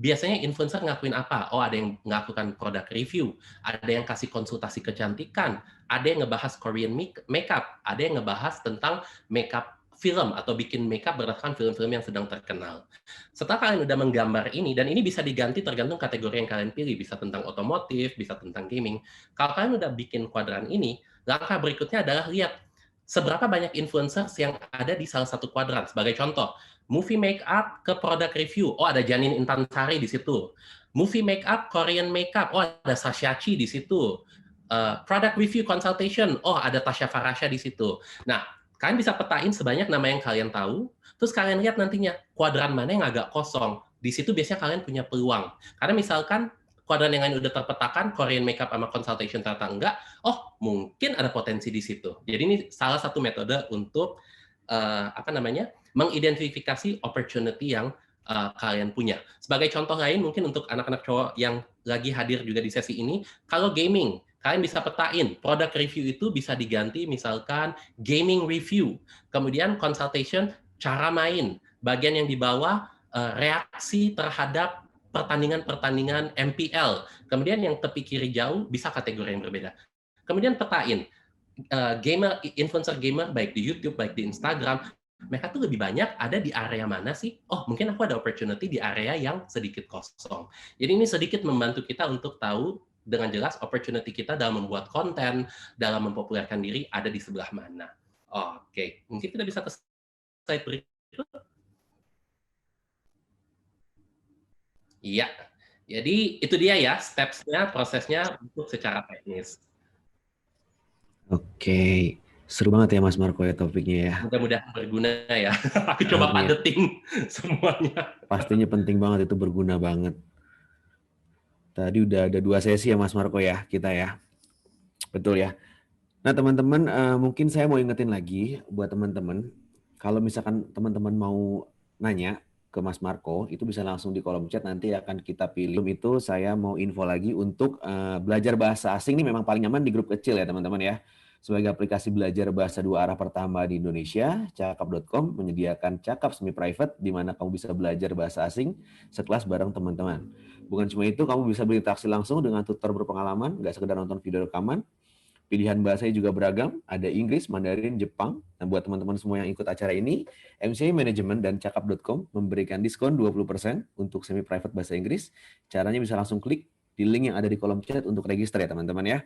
biasanya influencer ngakuin apa? Oh, ada yang ngakukan produk review, ada yang kasih konsultasi kecantikan, ada yang ngebahas Korean makeup, ada yang ngebahas tentang makeup film atau bikin makeup berdasarkan film-film yang sedang terkenal. Setelah kalian udah menggambar ini, dan ini bisa diganti tergantung kategori yang kalian pilih, bisa tentang otomotif, bisa tentang gaming. Kalau kalian udah bikin kuadran ini, langkah berikutnya adalah lihat seberapa banyak influencers yang ada di salah satu kuadran. Sebagai contoh, movie makeup ke product review. Oh, ada Janine Intansari di situ. Movie makeup, Korean makeup. Oh, ada Sashachi di situ. Product review consultation. Oh, ada Tasha Farasha di situ. Nah, kalian bisa petain sebanyak nama yang kalian tahu. Terus kalian lihat nantinya kuadran mana yang agak kosong. Di situ biasanya kalian punya peluang. Karena misalkan kuadran yang lain udah terpetakan, Korean makeup sama consultation ternyata enggak, oh mungkin ada potensi di situ. Jadi ini salah satu metode untuk mengidentifikasi opportunity yang kalian punya. Sebagai contoh lain, mungkin untuk anak-anak cowok yang lagi hadir juga di sesi ini, kalau gaming, kalian bisa petain, product review itu bisa diganti misalkan gaming review, kemudian consultation, cara main, bagian yang di bawah reaksi terhadap pertandingan-pertandingan MPL, kemudian yang tepi kiri jauh bisa kategori yang berbeda. Kemudian petain, influencer gamer baik di YouTube, baik di Instagram, mereka tuh lebih banyak ada di area mana sih? Oh, mungkin aku ada opportunity di area yang sedikit kosong. Jadi ini sedikit membantu kita untuk tahu dengan jelas opportunity kita dalam membuat konten, dalam mempopulerkan diri ada di sebelah mana. Oke, mungkin kita bisa ke slide berikut. Iya, jadi itu dia ya steps-nya, prosesnya untuk secara teknis. Oke, seru banget ya Mas Marco ya topiknya ya. Mudah-mudahan berguna ya. Aku coba Amin. padetin semuanya. Pastinya penting banget, itu berguna banget. Tadi udah ada 2 sesi ya Mas Marco ya, kita ya. Betul ya. Nah teman-teman, mungkin saya mau ingetin lagi buat teman-teman, kalau misalkan teman-teman mau nanya ke Mas Marco, itu bisa langsung di kolom chat, nanti akan kita pilih. Itu saya mau info lagi untuk belajar bahasa asing ini memang paling nyaman di grup kecil ya teman-teman ya. Sebagai aplikasi belajar bahasa dua arah pertama di Indonesia, cakap.com menyediakan cakap semi-private di mana kamu bisa belajar bahasa asing sekelas bareng teman-teman. Bukan cuma itu, kamu bisa berinteraksi langsung dengan tutor berpengalaman, nggak sekedar nonton video rekaman. Pilihan bahasanya juga beragam, ada Inggris, Mandarin, Jepang. Nah, buat teman-teman semua yang ikut acara ini, MCA Management dan cakap.com memberikan diskon 20% untuk semi-private bahasa Inggris. Caranya bisa langsung klik di link yang ada di kolom chat untuk register ya teman-teman ya.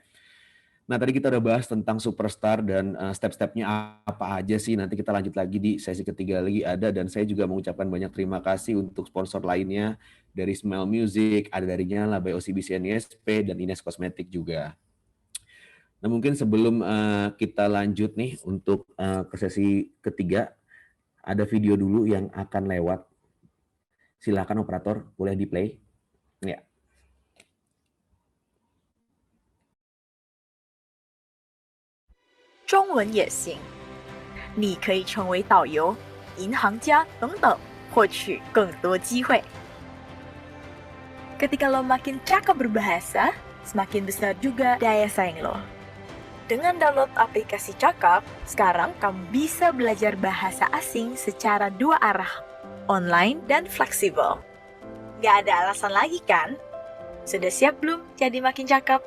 Nah, tadi kita udah bahas tentang Superstar dan step-stepnya apa aja sih. Nanti kita lanjut lagi di sesi ketiga lagi ada, dan saya juga mengucapkan banyak terima kasih untuk sponsor lainnya dari Smile Music, ada dari Nyala, by OCBC NISP, dan Ines Kosmetik juga. Nah, mungkin sebelum kita lanjut nih untuk ke sesi ketiga, ada video dulu yang akan lewat. Silakan operator, boleh di-play. Ya. 中文也行。你可以成为导游、银行家等等，获取更多机会。Ketika lo makin cakap berbahasa, semakin besar juga daya saing lo. Dengan download aplikasi Cakap, sekarang kamu bisa belajar bahasa asing secara 2 arah, online dan fleksibel. Gak ada alasan lagi kan? Sudah siap belum jadi makin cakap?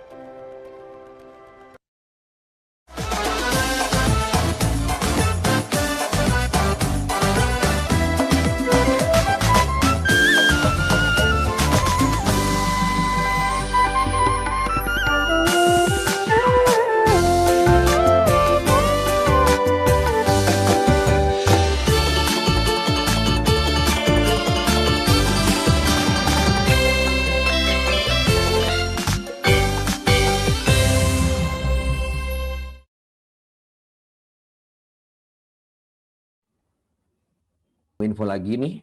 Info lagi nih,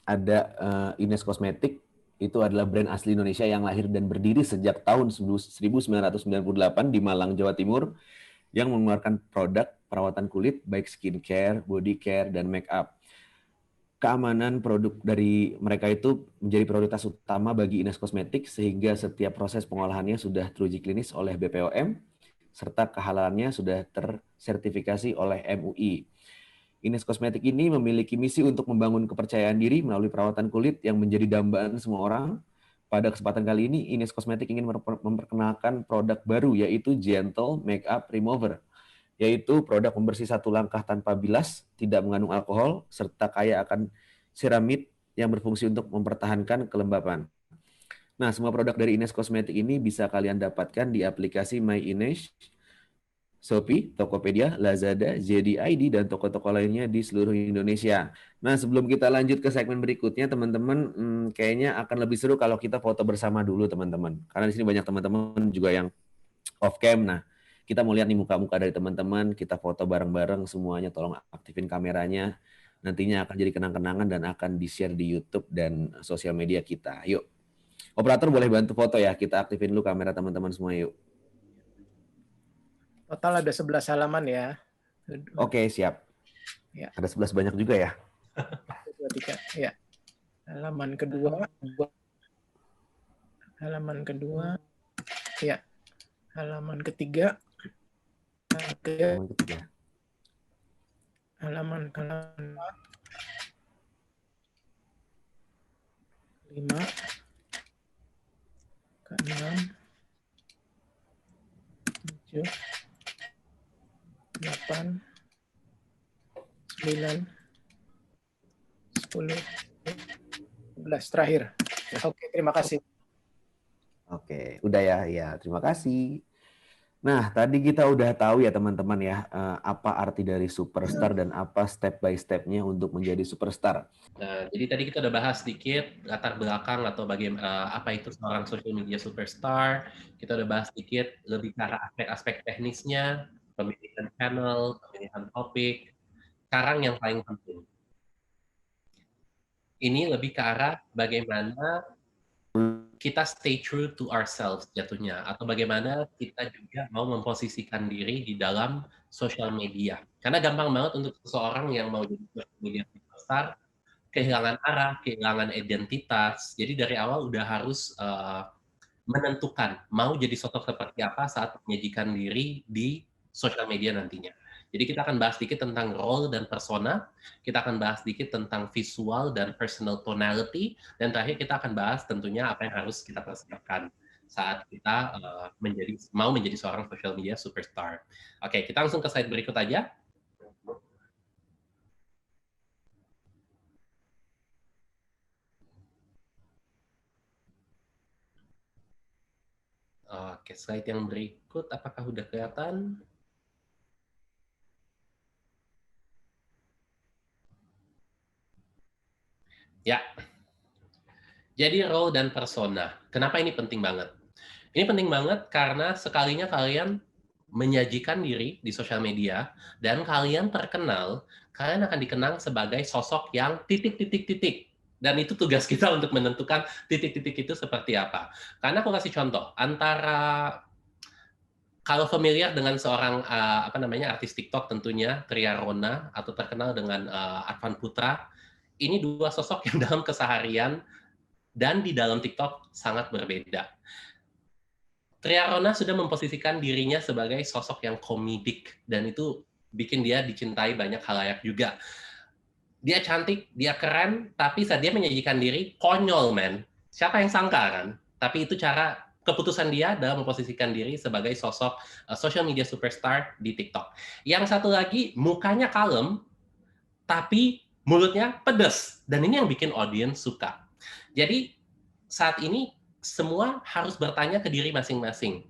ada Ines Kosmetik, itu adalah brand asli Indonesia yang lahir dan berdiri sejak tahun 1998 di Malang, Jawa Timur, yang mengeluarkan produk perawatan kulit, baik skincare, body care, dan make up. Keamanan produk dari mereka itu menjadi prioritas utama bagi Ines Kosmetik, sehingga setiap proses pengolahannya sudah teruji klinis oleh BPOM, serta kehalalannya sudah tersertifikasi oleh MUI. Ines Kosmetik ini memiliki misi untuk membangun kepercayaan diri melalui perawatan kulit yang menjadi dambaan semua orang. Pada kesempatan kali ini, Ines Kosmetik ingin memperkenalkan produk baru, yaitu Gentle Makeup Remover, yaitu produk pembersih satu langkah tanpa bilas, tidak mengandung alkohol, serta kaya akan ceramid yang berfungsi untuk mempertahankan kelembapan. Nah, semua produk dari Ines Kosmetik ini bisa kalian dapatkan di aplikasi My Ines, Shopee, Tokopedia, Lazada, JD.ID, dan toko-toko lainnya di seluruh Indonesia. Nah, sebelum kita lanjut ke segmen berikutnya, teman-teman, kayaknya akan lebih seru kalau kita foto bersama dulu, teman-teman. Karena di sini banyak teman-teman juga yang off cam. Nah, kita mau lihat nih muka-muka dari teman-teman, kita foto bareng-bareng semuanya, tolong aktifin kameranya. Nantinya akan jadi kenang-kenangan dan akan di-share di YouTube dan sosial media kita. Yuk. Operator boleh bantu foto ya, kita aktifin dulu kamera teman-teman semua, yuk. Total ada 11 halaman ya. Oke, siap. Ya. Ada 11 banyak juga ya. 2, 3. Ya. Halaman kedua. Halaman kedua. Ya. Halaman ketiga. Halaman ketiga. Halaman ke-5. 5. Ke-6. 7. 8, 9, 10, 11 terakhir. Oke, terima kasih. Oke, udah ya. Ya, terima kasih. Nah, tadi kita udah tahu ya teman-teman ya, apa arti dari superstar dan apa step by step-nya untuk menjadi superstar. Nah, jadi tadi kita udah bahas sedikit latar belakang atau bagaimana apa itu seorang social media superstar. Kita udah bahas sedikit lebih ke arah aspek-aspek teknisnya, pemilihan channel, pemilihan topik. Sekarang yang paling penting, ini lebih ke arah bagaimana kita stay true to ourselves jatuhnya, atau bagaimana kita juga mau memposisikan diri di dalam social media. Karena gampang banget untuk seseorang yang mau jadi social media superstar kehilangan arah, kehilangan identitas. Jadi dari awal udah harus menentukan mau jadi sosok seperti apa saat menyajikan diri di sosial media nantinya. Jadi kita akan bahas sedikit tentang role dan persona, kita akan bahas sedikit tentang visual dan personal tonality, dan terakhir kita akan bahas tentunya apa yang harus kita persiapkan saat kita mau menjadi seorang social media superstar. Oke, kita langsung ke slide berikut aja. Oke, slide yang berikut apakah udah kelihatan? Ya. Jadi role dan persona. Kenapa ini penting banget? Ini penting banget karena sekalinya kalian menyajikan diri di sosial media dan kalian terkenal, kalian akan dikenang sebagai sosok yang titik-titik-titik. Dan itu tugas kita untuk menentukan titik-titik itu seperti apa. Karena aku kasih contoh, antara kalau familiar dengan seorang artis TikTok tentunya Tria Rona atau terkenal dengan Advan Putra, ini dua sosok yang dalam keseharian dan di dalam TikTok sangat berbeda. Tria Rona sudah memposisikan dirinya sebagai sosok yang komedik dan itu bikin dia dicintai banyak khalayak juga. Dia cantik, dia keren, tapi saat dia menyajikan diri konyol, men. Siapa yang sangka kan? Tapi itu cara keputusan dia dalam memposisikan diri sebagai sosok social media superstar di TikTok. Yang satu lagi mukanya kalem, tapi mulutnya pedas. Dan ini yang bikin audiens suka. Jadi saat ini semua harus bertanya ke diri masing-masing.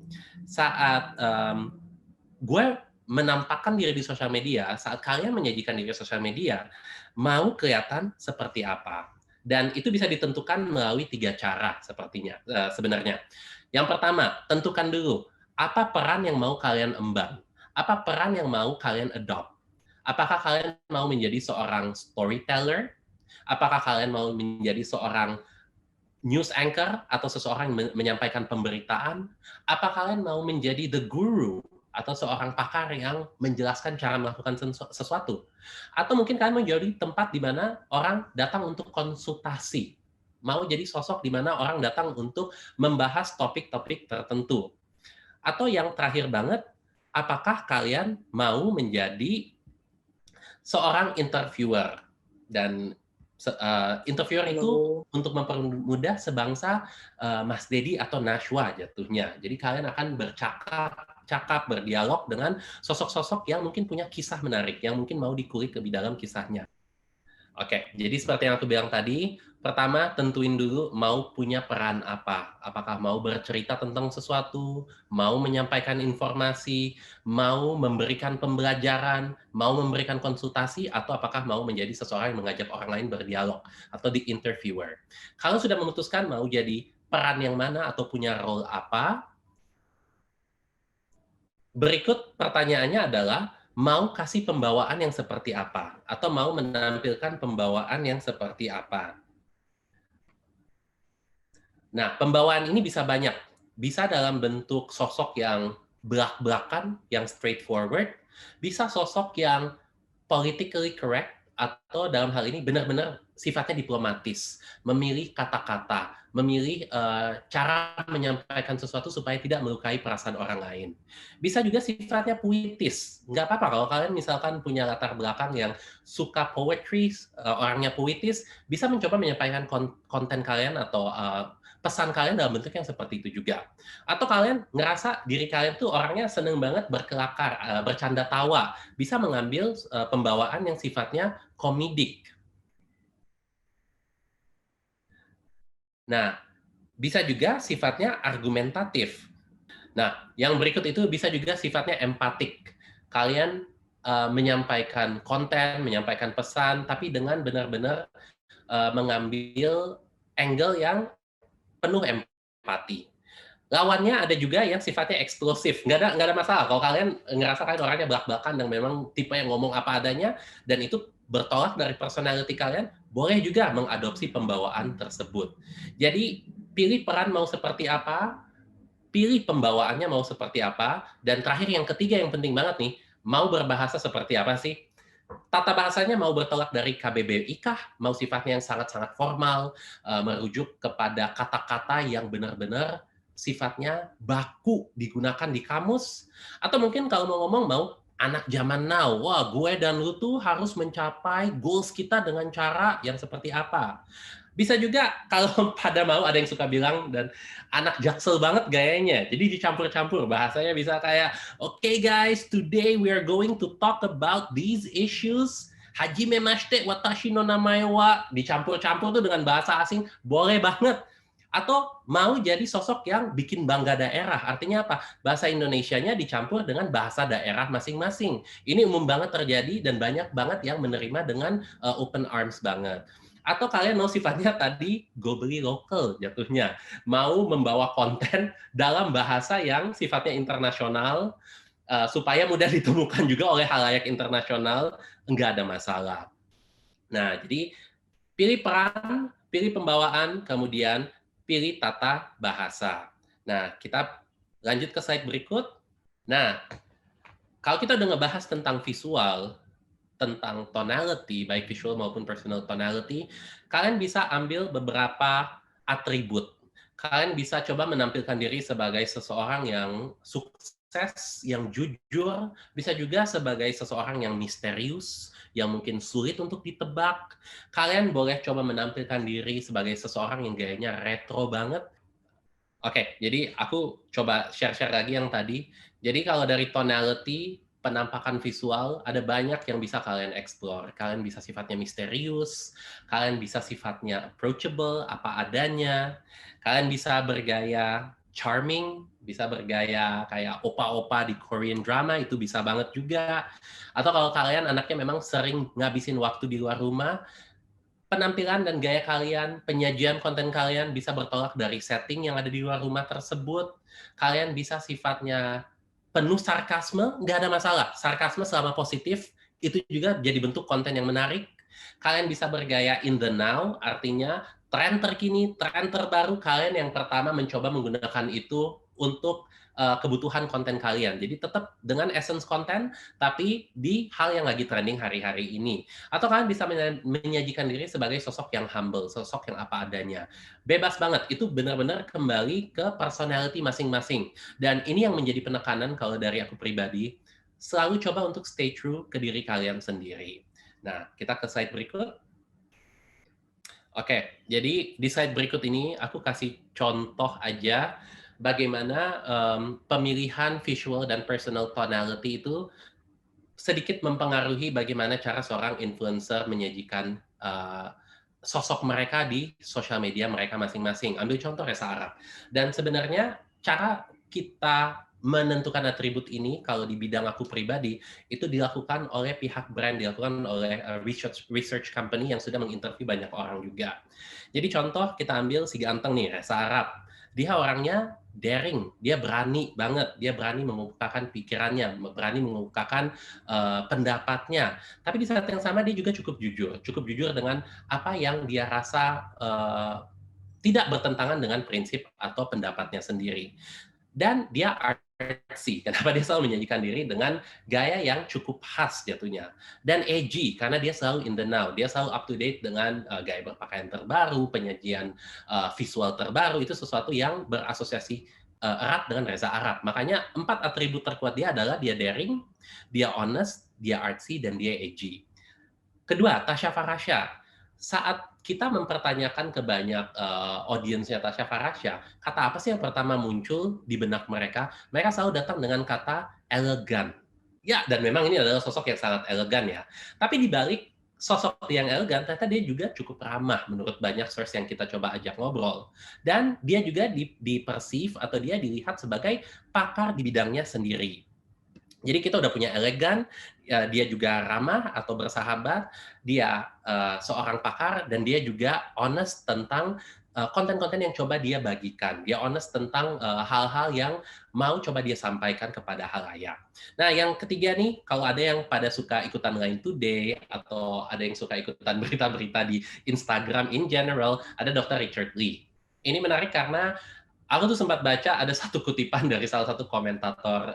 Saat gue menampakkan diri di sosial media, saat kalian menyajikan diri di sosial media, mau kelihatan seperti apa. Dan itu bisa ditentukan melalui 3 cara sepertinya sebenarnya. Yang pertama, tentukan dulu apa peran yang mau kalian emban. Apa peran yang mau kalian adopt. Apakah kalian mau menjadi seorang storyteller? Apakah kalian mau menjadi seorang news anchor atau seseorang yang menyampaikan pemberitaan? Apa kalian mau menjadi the guru atau seorang pakar yang menjelaskan cara melakukan sesuatu? Atau mungkin kalian menjadi tempat di mana orang datang untuk konsultasi. Mau jadi sosok di mana orang datang untuk membahas topik-topik tertentu. Atau yang terakhir banget, apakah kalian mau menjadi seorang interviewer? Dan interviewer itu untuk mempermudah sebangsa Mas Dedi atau Nashwa jatuhnya. Jadi kalian akan bercakap, berdialog dengan sosok-sosok yang mungkin punya kisah menarik, yang mungkin mau dikulik lebih dalam kisahnya. Oke, jadi seperti yang aku bilang tadi, pertama tentuin dulu mau punya peran apa. Apakah mau bercerita tentang sesuatu, mau menyampaikan informasi, mau memberikan pembelajaran, mau memberikan konsultasi, atau apakah mau menjadi seseorang yang mengajak orang lain berdialog, atau the interviewer. Kalau sudah memutuskan mau jadi peran yang mana atau punya role apa, berikut pertanyaannya adalah, mau kasih pembawaan yang seperti apa? Atau mau menampilkan pembawaan yang seperti apa? Nah, pembawaan ini bisa banyak. Bisa dalam bentuk sosok yang belak-belakan, yang straightforward. Bisa sosok yang politically correct, atau dalam hal ini benar-benar sifatnya diplomatis. Memilih kata-kata, memilih cara menyampaikan sesuatu supaya tidak melukai perasaan orang lain. Bisa juga sifatnya puitis. Nggak apa-apa kalau kalian misalkan punya latar belakang yang suka poetry, orangnya puitis, bisa mencoba menyampaikan konten kalian atau pesan kalian dalam bentuk yang seperti itu juga. Atau kalian ngerasa diri kalian tuh orangnya seneng banget berkelakar, bercanda tawa, bisa mengambil pembawaan yang sifatnya komedik. Nah, bisa juga sifatnya argumentatif. Nah, yang berikut itu bisa juga sifatnya empatik. Kalian menyampaikan konten, menyampaikan pesan, tapi dengan benar-benar mengambil angle yang penuh empati. Lawannya ada juga yang sifatnya eksplosif. Nggak ada masalah. Kalau kalian ngerasa kalian orangnya belak-belakan dan memang tipe yang ngomong apa adanya, dan itu bertolak dari personality kalian, boleh juga mengadopsi pembawaan tersebut. Jadi, pilih peran mau seperti apa, pilih pembawaannya mau seperti apa, dan terakhir yang ketiga yang penting banget nih, mau berbahasa seperti apa sih? Tata bahasanya mau bertolak dari KBBI kah? Mau sifatnya yang sangat-sangat formal, merujuk kepada kata-kata yang benar-benar sifatnya baku digunakan di kamus? Atau mungkin kalau mau ngomong mau anak zaman now, wah gue dan lu tuh harus mencapai goals kita dengan cara yang seperti apa? Bisa juga kalau pada mau ada yang suka bilang dan anak jaksel banget gayanya. Jadi dicampur-campur bahasanya bisa kayak, "Okay guys, today we are going to talk about these issues. Hajime mashite watashi no namae wa." Dicampur-campur tuh dengan bahasa asing boleh banget. Atau mau jadi sosok yang bikin bangga daerah. Artinya apa? Bahasa Indonesianya dicampur dengan bahasa daerah masing-masing. Ini umum banget terjadi dan banyak banget yang menerima dengan open arms banget. Atau kalian mau sifatnya tadi go beli local jatuhnya. Mau membawa konten dalam bahasa yang sifatnya internasional, supaya mudah ditemukan juga oleh halayak internasional, enggak ada masalah. Nah, jadi pilih peran, pilih pembawaan, kemudian pilih tata bahasa. Nah, kita lanjut ke slide berikut. Nah, kalau kita udah ngebahas tentang visual, tentang tonality, baik visual maupun personal tonality, kalian bisa ambil beberapa atribut. Kalian bisa coba menampilkan diri sebagai seseorang yang sukses, yang jujur, bisa juga sebagai seseorang yang misterius, yang mungkin sulit untuk ditebak. Kalian boleh coba menampilkan diri sebagai seseorang yang gayanya retro banget. Oke, jadi aku coba share-share lagi yang tadi. Jadi kalau dari tonality, penampakan visual, ada banyak yang bisa kalian explore. Kalian bisa sifatnya misterius, kalian bisa sifatnya approachable, apa adanya. Kalian bisa bergaya charming, bisa bergaya kayak opa-opa di Korean drama, itu bisa banget juga. Atau kalau kalian anaknya memang sering ngabisin waktu di luar rumah, penampilan dan gaya kalian, penyajian konten kalian bisa bertolak dari setting yang ada di luar rumah tersebut. Kalian bisa sifatnya penuh sarkasme, nggak ada masalah. Sarkasme selama positif, itu juga jadi bentuk konten yang menarik. Kalian bisa bergaya in the now, artinya tren terkini, tren terbaru, kalian yang pertama mencoba menggunakan itu untuk kebutuhan konten kalian. Jadi tetap dengan essence konten, tapi di hal yang lagi trending hari-hari ini. Atau kalian bisa menyajikan diri sebagai sosok yang humble, sosok yang apa adanya. Bebas banget, itu benar-benar kembali ke personality masing-masing. Dan ini yang menjadi penekanan kalau dari aku pribadi, selalu coba untuk stay true ke diri kalian sendiri. Nah, kita ke slide berikut. Oke, jadi di slide berikut ini aku kasih contoh aja bagaimana pemilihan visual dan personal tonality itu sedikit mempengaruhi bagaimana cara seorang influencer menyajikan sosok mereka di sosial media mereka masing-masing. Ambil contoh Reza Arab. Dan sebenarnya cara kita menentukan atribut ini kalau di bidang aku pribadi itu dilakukan oleh pihak brand, dilakukan oleh research company yang sudah menginterview banyak orang juga. Jadi contoh kita ambil si ganteng nih, Reza Arab. Dia orangnya daring, dia berani banget, dia berani mengemukakan pikirannya, berani mengemukakan pendapatnya. Tapi di saat yang sama dia juga cukup jujur dengan apa yang dia rasa tidak bertentangan dengan prinsip atau pendapatnya sendiri. Dan dia artsy. Kenapa dia selalu menyajikan diri dengan gaya yang cukup khas jatuhnya. Dan edgy, karena dia selalu in the now. Dia selalu up to date dengan gaya berpakaian terbaru, penyajian visual terbaru. Itu sesuatu yang berasosiasi erat dengan Reza Arab. Makanya 4 atribut terkuat dia adalah dia daring, dia honest, dia artsy, dan dia edgy. Kedua, Tasya Farasya. Saat kita mempertanyakan ke banyak audiensnya Tasya Farasya, kata apa sih yang pertama muncul di benak mereka? Mereka selalu datang dengan kata elegan. Ya, dan memang ini adalah sosok yang sangat elegan ya. Tapi di balik sosok yang elegan, ternyata dia juga cukup ramah menurut banyak source yang kita coba ajak ngobrol. Dan dia juga di-perceive atau dia dilihat sebagai pakar di bidangnya sendiri. Jadi kita udah punya elegan, dia juga ramah atau bersahabat, dia seorang pakar, dan dia juga honest tentang konten-konten yang coba dia bagikan. Dia honest tentang hal-hal yang mau coba dia sampaikan kepada halayak. Nah, yang ketiga nih, kalau ada yang pada suka ikutan Line Today, atau ada yang suka ikutan berita-berita di Instagram in general, ada Dr. Richard Lee. Ini menarik karena aku tuh sempat baca ada satu kutipan dari salah satu komentator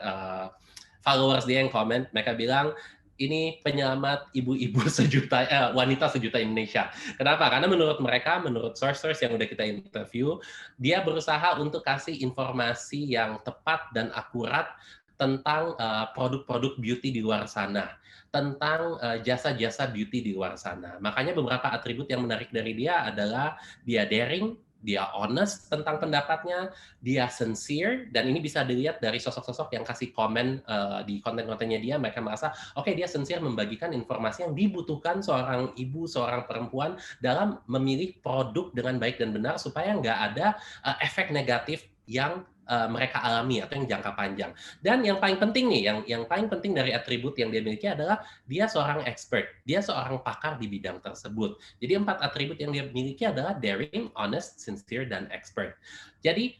followers dia yang komen, mereka bilang, ini penyelamat ibu-ibu sejuta, wanita sejuta Indonesia. Kenapa? Karena menurut mereka, menurut source-source yang udah kita interview, dia berusaha untuk kasih informasi yang tepat dan akurat tentang produk-produk beauty di luar sana, tentang jasa-jasa beauty di luar sana. Makanya beberapa atribut yang menarik dari dia adalah dia daring, dia honest tentang pendapatnya, dia sincere, dan ini bisa dilihat dari sosok-sosok yang kasih komen di konten-kontennya dia, mereka merasa, oke, dia sincere membagikan informasi yang dibutuhkan seorang ibu, seorang perempuan dalam memilih produk dengan baik dan benar, supaya nggak ada efek negatif yang mereka alami atau yang jangka panjang. Dan yang paling penting nih, yang paling penting dari atribut yang dia miliki adalah dia seorang expert, dia seorang pakar di bidang tersebut. Jadi 4 atribut yang dia miliki adalah daring, honest, sincere, dan expert. Jadi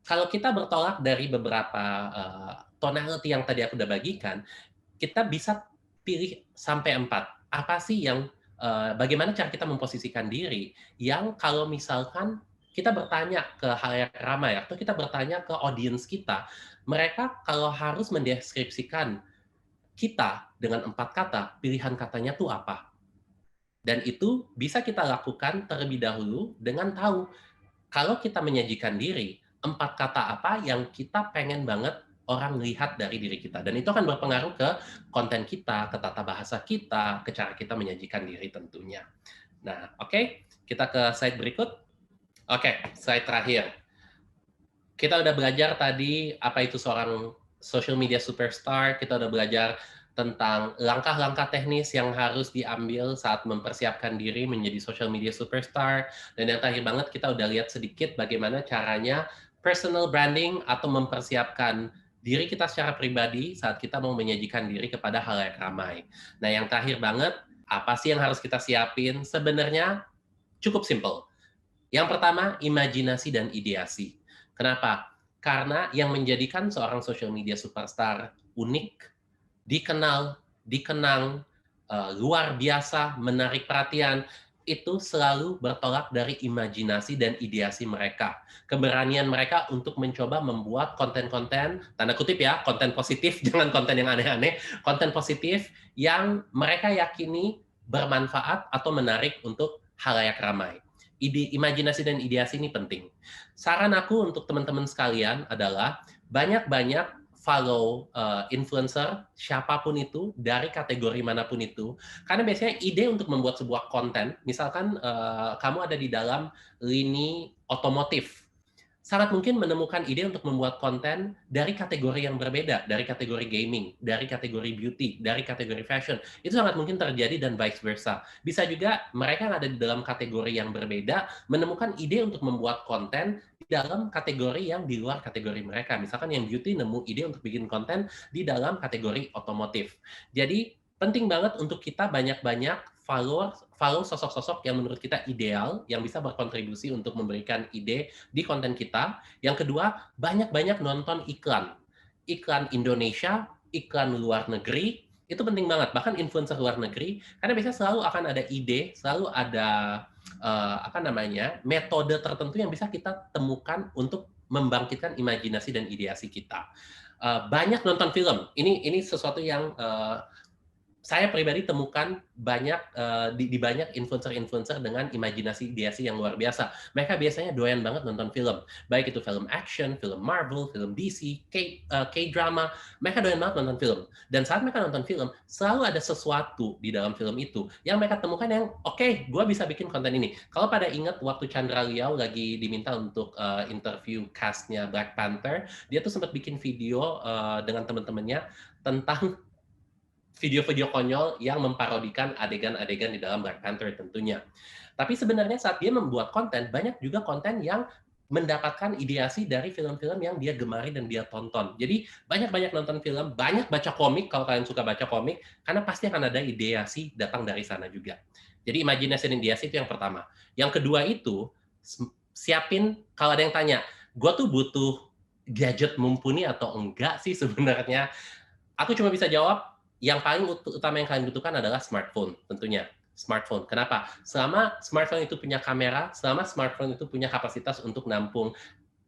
kalau kita bertolak dari beberapa tonality yang tadi aku udah bagikan, kita bisa pilih sampai 4. Apa sih yang, bagaimana cara kita memposisikan diri yang kalau misalkan kita bertanya ke halayak ramai atau kita bertanya ke audiens kita, mereka kalau harus mendeskripsikan kita dengan 4 kata, pilihan katanya tuh apa? Dan itu bisa kita lakukan terlebih dahulu dengan tahu kalau kita menyajikan diri, 4 kata apa yang kita pengen banget orang lihat dari diri kita. Dan itu akan berpengaruh ke konten kita, ke tata bahasa kita, ke cara kita menyajikan diri tentunya. Nah, oke, kita ke slide berikut. Oke, slide terakhir. Kita udah belajar tadi apa itu seorang social media superstar, kita udah belajar tentang langkah-langkah teknis yang harus diambil saat mempersiapkan diri menjadi social media superstar, dan yang terakhir banget kita udah lihat sedikit bagaimana caranya personal branding atau mempersiapkan diri kita secara pribadi saat kita mau menyajikan diri kepada halayak ramai. Nah, yang terakhir banget, apa sih yang harus kita siapin? Sebenarnya cukup simple. Yang pertama, imajinasi dan ideasi. Kenapa? Karena yang menjadikan seorang social media superstar unik, dikenal, dikenang, luar biasa, menarik perhatian, itu selalu bertolak dari imajinasi dan ideasi mereka. Keberanian mereka untuk mencoba membuat konten-konten, tanda kutip ya, konten positif, jangan konten yang aneh-aneh, konten positif yang mereka yakini bermanfaat atau menarik untuk halayak ramai. Imajinasi dan ideasi ini penting. Saran aku untuk teman-teman sekalian adalah banyak-banyak follow influencer, siapapun itu, dari kategori manapun itu. Karena biasanya ide untuk membuat sebuah konten, misalkan kamu ada di dalam lini otomotif, sangat mungkin menemukan ide untuk membuat konten dari kategori yang berbeda, dari kategori gaming, dari kategori beauty, dari kategori fashion. Itu sangat mungkin terjadi dan vice versa. Bisa juga mereka yang ada di dalam kategori yang berbeda menemukan ide untuk membuat konten di dalam kategori yang di luar kategori mereka. Misalkan yang beauty nemu ide untuk bikin konten di dalam kategori otomotif. Jadi penting banget untuk kita banyak-banyak follow sosok-sosok yang menurut kita ideal, yang bisa berkontribusi untuk memberikan ide di konten kita. Yang kedua, banyak-banyak nonton iklan. Iklan Indonesia, iklan luar negeri, itu penting banget. Bahkan influencer luar negeri, karena biasanya selalu akan ada ide, selalu ada metode tertentu yang bisa kita temukan untuk membangkitkan imajinasi dan ideasi kita. Banyak nonton film. Ini sesuatu yang saya pribadi temukan banyak di banyak influencer-influencer dengan imajinasi ideasi yang luar biasa. Mereka biasanya doyan banget nonton film, baik itu film action, film Marvel, film DC, K-drama. Mereka doyan banget nonton film. Dan saat mereka nonton film, selalu ada sesuatu di dalam film itu yang mereka temukan yang oke, gue bisa bikin konten ini. Kalau pada ingat waktu Chandra Liao lagi diminta untuk interview cast-nya Black Panther, dia tuh sempat bikin video dengan teman-temannya tentang video-video konyol yang memparodikan adegan-adegan di dalam Black Panther tentunya. Tapi sebenarnya saat dia membuat konten, banyak juga konten yang mendapatkan ideasi dari film-film yang dia gemari dan dia tonton. Jadi banyak-banyak nonton film, banyak baca komik kalau kalian suka baca komik, karena pasti akan ada ideasi datang dari sana juga. Jadi imajinasi dan ideasi itu yang pertama. Yang kedua itu, siapin kalau ada yang tanya, gue tuh butuh gadget mumpuni atau enggak sih sebenarnya? Aku cuma bisa jawab, yang paling utama yang kalian butuhkan adalah smartphone, tentunya. Smartphone. Kenapa? Selama smartphone itu punya kamera, selama smartphone itu punya kapasitas untuk nampung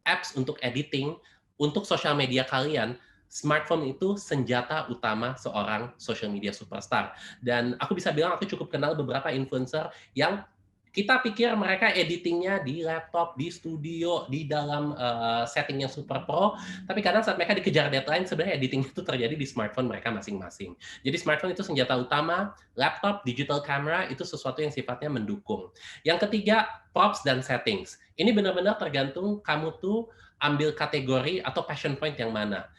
apps untuk editing, untuk sosial media kalian, smartphone itu senjata utama seorang social media superstar. Dan aku bisa bilang aku cukup kenal beberapa influencer yang kita pikir mereka editingnya di laptop, di studio, di dalam setting yang super pro, tapi kadang saat mereka dikejar deadline, sebenarnya editing itu terjadi di smartphone mereka masing-masing. Jadi smartphone itu senjata utama, laptop, digital camera, itu sesuatu yang sifatnya mendukung. Yang ketiga, props dan settings. Ini benar-benar tergantung kamu tuh ambil kategori atau passion point yang mana.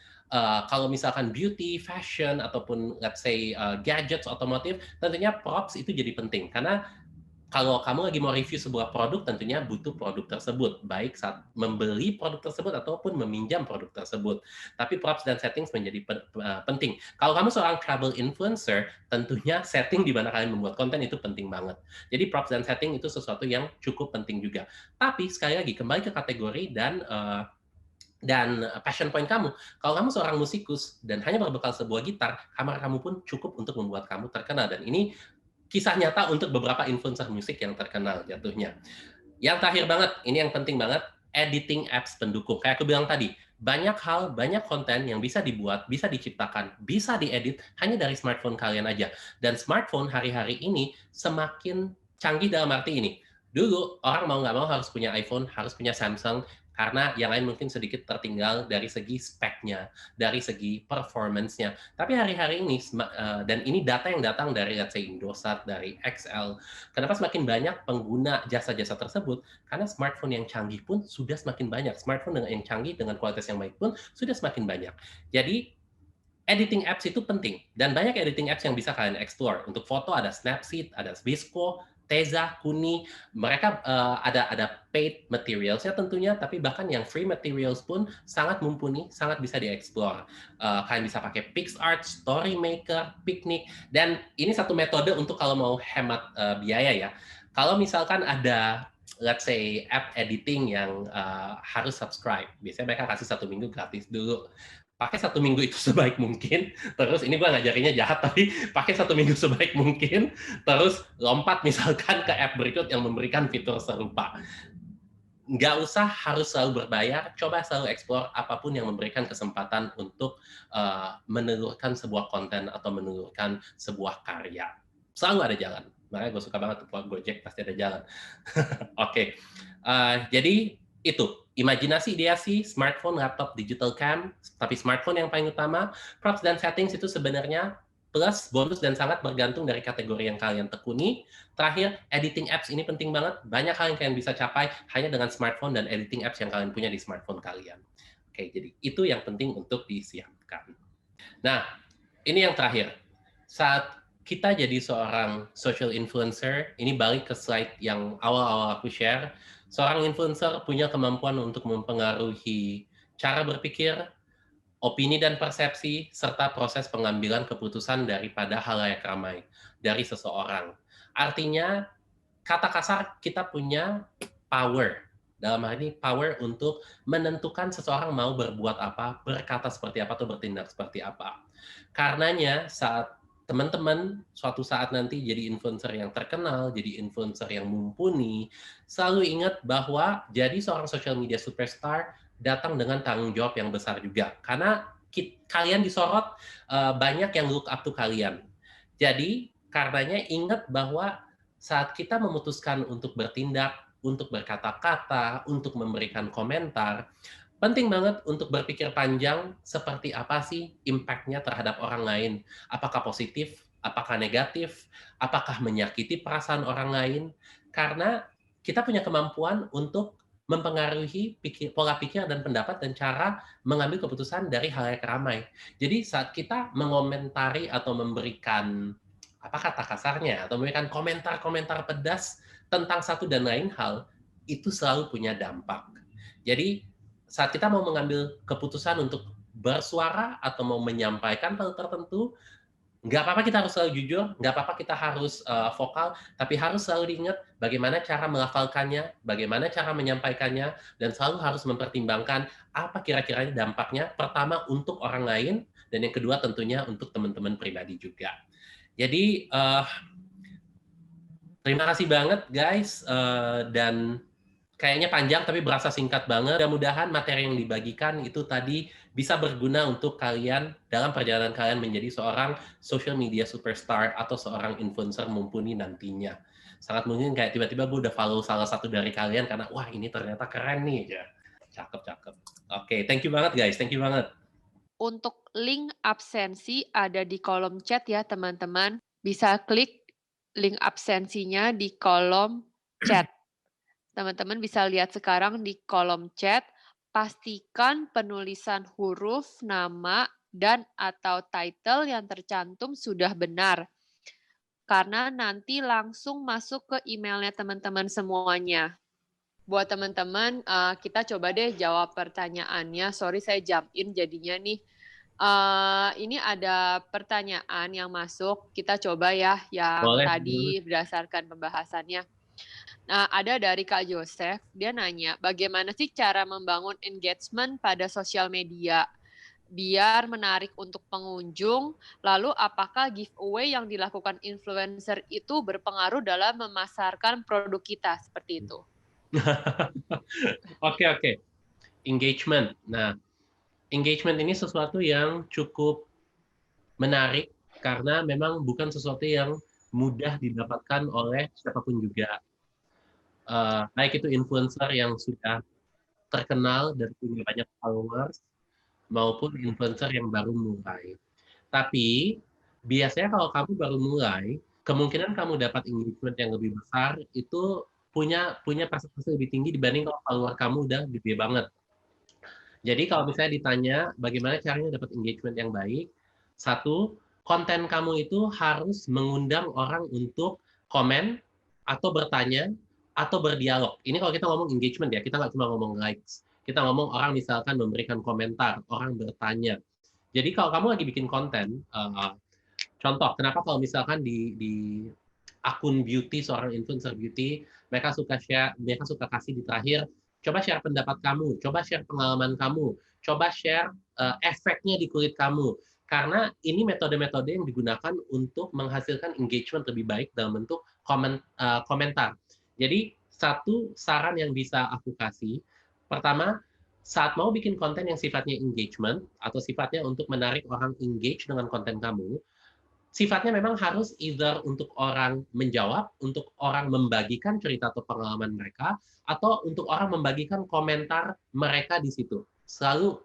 Kalau misalkan beauty, fashion, ataupun let's say gadgets, otomotif, tentunya props itu jadi penting, karena kalau kamu lagi mau review sebuah produk, tentunya butuh produk tersebut, baik saat membeli produk tersebut ataupun meminjam produk tersebut. Tapi props dan settings menjadi penting. Kalau kamu seorang travel influencer, tentunya setting di mana kalian membuat konten itu penting banget. Jadi props dan setting itu sesuatu yang cukup penting juga. Tapi sekali lagi, kembali ke kategori dan passion point kamu. Kalau kamu seorang musikus dan hanya berbekal sebuah gitar, kamera kamu pun cukup untuk membuat kamu terkenal. Dan ini kisah nyata untuk beberapa influencer musik yang terkenal jatuhnya. Yang terakhir banget, ini yang penting banget, editing apps pendukung. Kayak aku bilang tadi, banyak hal, banyak konten yang bisa dibuat, bisa diciptakan, bisa diedit hanya dari smartphone kalian aja. Dan smartphone hari-hari ini semakin canggih dalam arti ini. Dulu, orang mau nggak mau harus punya iPhone, harus punya Samsung, karena yang lain mungkin sedikit tertinggal dari segi speknya, dari segi performance-nya. Tapi hari-hari ini, dan ini data yang datang dari let's say Indosat, dari XL, kenapa semakin banyak pengguna jasa-jasa tersebut? Karena smartphone yang canggih pun sudah semakin banyak. Smartphone yang canggih dengan kualitas yang baik pun sudah semakin banyak. Jadi, editing apps itu penting. Dan banyak editing apps yang bisa kalian explore. Untuk foto ada Snapseed, ada Visco, Teza, Kuni, mereka ada paid materials-nya tentunya, tapi bahkan yang free materials pun sangat mumpuni, sangat bisa dieksplor. Kalian bisa pakai PixArt, Storymaker, Picnic, dan ini satu metode untuk kalau mau hemat biaya ya. Kalau misalkan ada let's say app editing yang harus subscribe, biasanya mereka kasih 1 minggu gratis dulu. Pakai 1 minggu itu sebaik mungkin, terus ini gue ngajarinnya jahat, tapi pakai 1 minggu sebaik mungkin, terus lompat misalkan ke app berikut yang memberikan fitur serupa. Nggak usah harus selalu berbayar, coba selalu explore apapun yang memberikan kesempatan untuk menelurkan sebuah konten atau menelurkan sebuah karya. Selalu ada jalan. Makanya gue suka banget tuh Gojek, pasti ada jalan. Oke. Jadi itu, imajinasi, ideasi, smartphone, laptop, digital cam, tapi smartphone yang paling utama, props dan settings itu sebenarnya plus, bonus, dan sangat bergantung dari kategori yang kalian tekuni. Terakhir, editing apps ini penting banget, banyak hal yang kalian bisa capai hanya dengan smartphone dan editing apps yang kalian punya di smartphone kalian. Oke, jadi itu yang penting untuk disiapkan. Nah, ini yang terakhir. Saat kita jadi seorang social influencer, ini balik ke slide yang awal-awal aku share, seorang influencer punya kemampuan untuk mempengaruhi cara berpikir, opini dan persepsi, serta proses pengambilan keputusan daripada halayak ramai dari seseorang. Artinya, kata kasar kita punya power. Dalam hal ini, power untuk menentukan seseorang mau berbuat apa, berkata seperti apa, atau bertindak seperti apa. Karenanya, saat teman-teman suatu saat nanti jadi influencer yang terkenal, jadi influencer yang mumpuni, selalu ingat bahwa jadi seorang social media superstar datang dengan tanggung jawab yang besar juga. Karena kalian disorot, banyak yang look up to kalian. Jadi, karenanya ingat bahwa saat kita memutuskan untuk bertindak, untuk berkata-kata, untuk memberikan komentar, penting banget untuk berpikir panjang seperti apa sih impact-nya terhadap orang lain. Apakah positif, apakah negatif, apakah menyakiti perasaan orang lain. Karena kita punya kemampuan untuk mempengaruhi pola pikir dan pendapat dan cara mengambil keputusan dari halayak ramai. Jadi saat kita mengomentari atau memberikan apa kata kasarnya, atau memberikan komentar-komentar pedas tentang satu dan lain hal, itu selalu punya dampak. Jadi saat kita mau mengambil keputusan untuk bersuara atau mau menyampaikan hal tertentu, nggak apa-apa kita harus selalu jujur, nggak apa-apa kita harus vokal, tapi harus selalu diingat bagaimana cara melafalkannya, bagaimana cara menyampaikannya, dan selalu harus mempertimbangkan apa kira-kira dampaknya, pertama untuk orang lain, dan yang kedua tentunya untuk teman-teman pribadi juga. Jadi, terima kasih banget guys, dan kayaknya panjang tapi berasa singkat banget. Mudah-mudahan materi yang dibagikan itu tadi bisa berguna untuk kalian dalam perjalanan kalian menjadi seorang social media superstar atau seorang influencer mumpuni nantinya. Sangat mungkin kayak tiba-tiba gue udah follow salah satu dari kalian karena wah ini ternyata keren nih. Ya, cakep. Oke, thank you banget guys, thank you banget. Untuk link absensi ada di kolom chat ya teman-teman. Bisa klik link absensinya di kolom chat. Teman-teman bisa lihat sekarang di kolom chat, pastikan penulisan huruf, nama, dan atau title yang tercantum sudah benar. Karena nanti langsung masuk ke emailnya teman-teman semuanya. Buat teman-teman, kita coba deh jawab pertanyaannya. Sorry saya jump in jadinya nih. Ini ada pertanyaan yang masuk, kita coba ya yang Boleh. tadi berdasarkan pembahasannya. Nah, ada dari Kak Joseph, dia nanya, bagaimana sih cara membangun engagement pada sosial media biar menarik untuk pengunjung, lalu apakah giveaway yang dilakukan influencer itu berpengaruh dalam memasarkan produk kita, seperti itu. Oke. Engagement. Nah, engagement ini sesuatu yang cukup menarik karena memang bukan sesuatu yang mudah didapatkan oleh siapapun juga. Baik itu influencer yang sudah terkenal dan punya banyak followers, maupun influencer yang baru mulai. Tapi, biasanya kalau kamu baru mulai, kemungkinan kamu dapat engagement yang lebih besar itu punya persentase lebih tinggi dibanding kalau follower kamu udah gede banget. Jadi kalau misalnya ditanya bagaimana caranya dapat engagement yang baik, satu, konten kamu itu harus mengundang orang untuk komen atau bertanya atau berdialog. Ini kalau kita ngomong engagement ya, kita nggak cuma ngomong likes. Kita ngomong orang misalkan memberikan komentar, orang bertanya. Jadi kalau kamu lagi bikin konten, contoh, kenapa kalau misalkan di akun beauty, seorang influencer beauty, mereka suka share, mereka suka kasih di terakhir, coba share pendapat kamu, coba share pengalaman kamu, coba share efeknya di kulit kamu. Karena ini metode-metode yang digunakan untuk menghasilkan engagement lebih baik dalam bentuk komentar. Jadi, satu saran yang bisa aku kasih, pertama, saat mau bikin konten yang sifatnya engagement, atau sifatnya untuk menarik orang engage dengan konten kamu, sifatnya memang harus either untuk orang menjawab, untuk orang membagikan cerita atau pengalaman mereka, atau untuk orang membagikan komentar mereka di situ. Selalu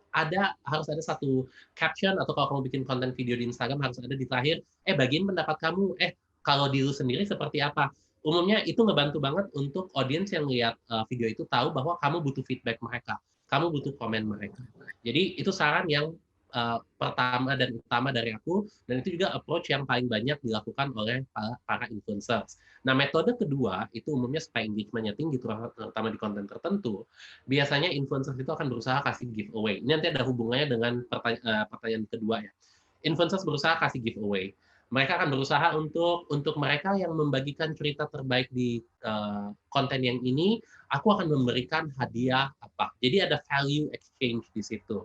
harus ada satu caption, atau kalau kamu bikin konten video di Instagram, harus ada di terakhir, bagiin pendapat kamu, kalau di lu sendiri seperti apa. Umumnya itu ngebantu banget untuk audiens yang lihat video itu tahu bahwa kamu butuh feedback mereka, kamu butuh komen mereka. Jadi itu saran yang pertama dan utama dari aku, dan itu juga approach yang paling banyak dilakukan oleh para influencers. Nah, metode kedua itu umumnya supaya engagement-nya tinggi, terutama di konten tertentu, biasanya influencers itu akan berusaha kasih giveaway. Ini nanti ada hubungannya dengan pertanyaan kedua ya. Influencers berusaha kasih giveaway. Mereka akan berusaha untuk mereka yang membagikan cerita terbaik di konten yang ini, aku akan memberikan hadiah apa. Jadi ada value exchange di situ.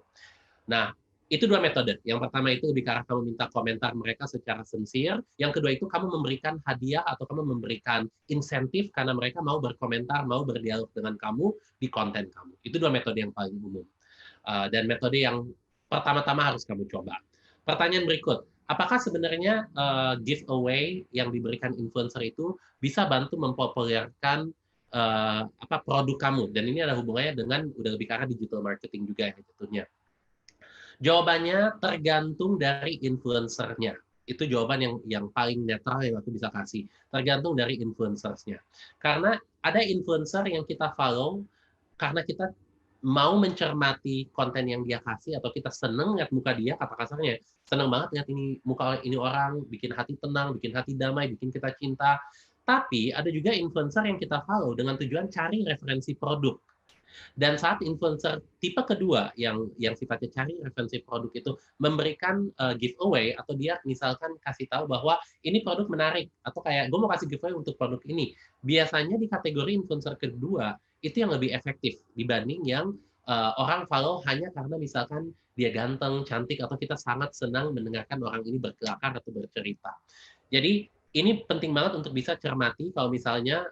Nah, Itu 2 metode. Yang pertama itu lebih ke arah kamu minta komentar mereka secara sincere. Yang kedua itu kamu memberikan hadiah atau kamu memberikan insentif karena mereka mau berkomentar, mau berdialog dengan kamu di konten kamu. Itu 2 metode yang paling umum. Dan metode yang pertama-tama harus kamu coba. Pertanyaan berikut, apakah sebenarnya giveaway yang diberikan influencer itu bisa bantu mempopulerkan produk kamu? Dan ini ada hubungannya dengan udah lebih ke arah digital marketing juga ya tentunya. Jawabannya tergantung dari influencernya. Itu jawaban yang paling netral yang aku bisa kasih. Tergantung dari influencersnya. Karena ada influencer yang kita follow karena kita mau mencermati konten yang dia kasih atau kita seneng lihat muka dia, kata kasarnya. Seneng banget lihat ini muka ini orang, bikin hati tenang, bikin hati damai, bikin kita cinta. Tapi ada juga influencer yang kita follow dengan tujuan cari referensi produk. Dan saat influencer tipe kedua yang sifatnya cari referensi produk itu memberikan giveaway atau dia misalkan kasih tahu bahwa ini produk menarik atau kayak gue mau kasih giveaway untuk produk ini, biasanya di kategori influencer kedua itu yang lebih efektif dibanding yang orang follow hanya karena misalkan dia ganteng, cantik, atau kita sangat senang mendengarkan orang ini berkelakar atau bercerita. Jadi ini penting banget untuk bisa cermati kalau misalnya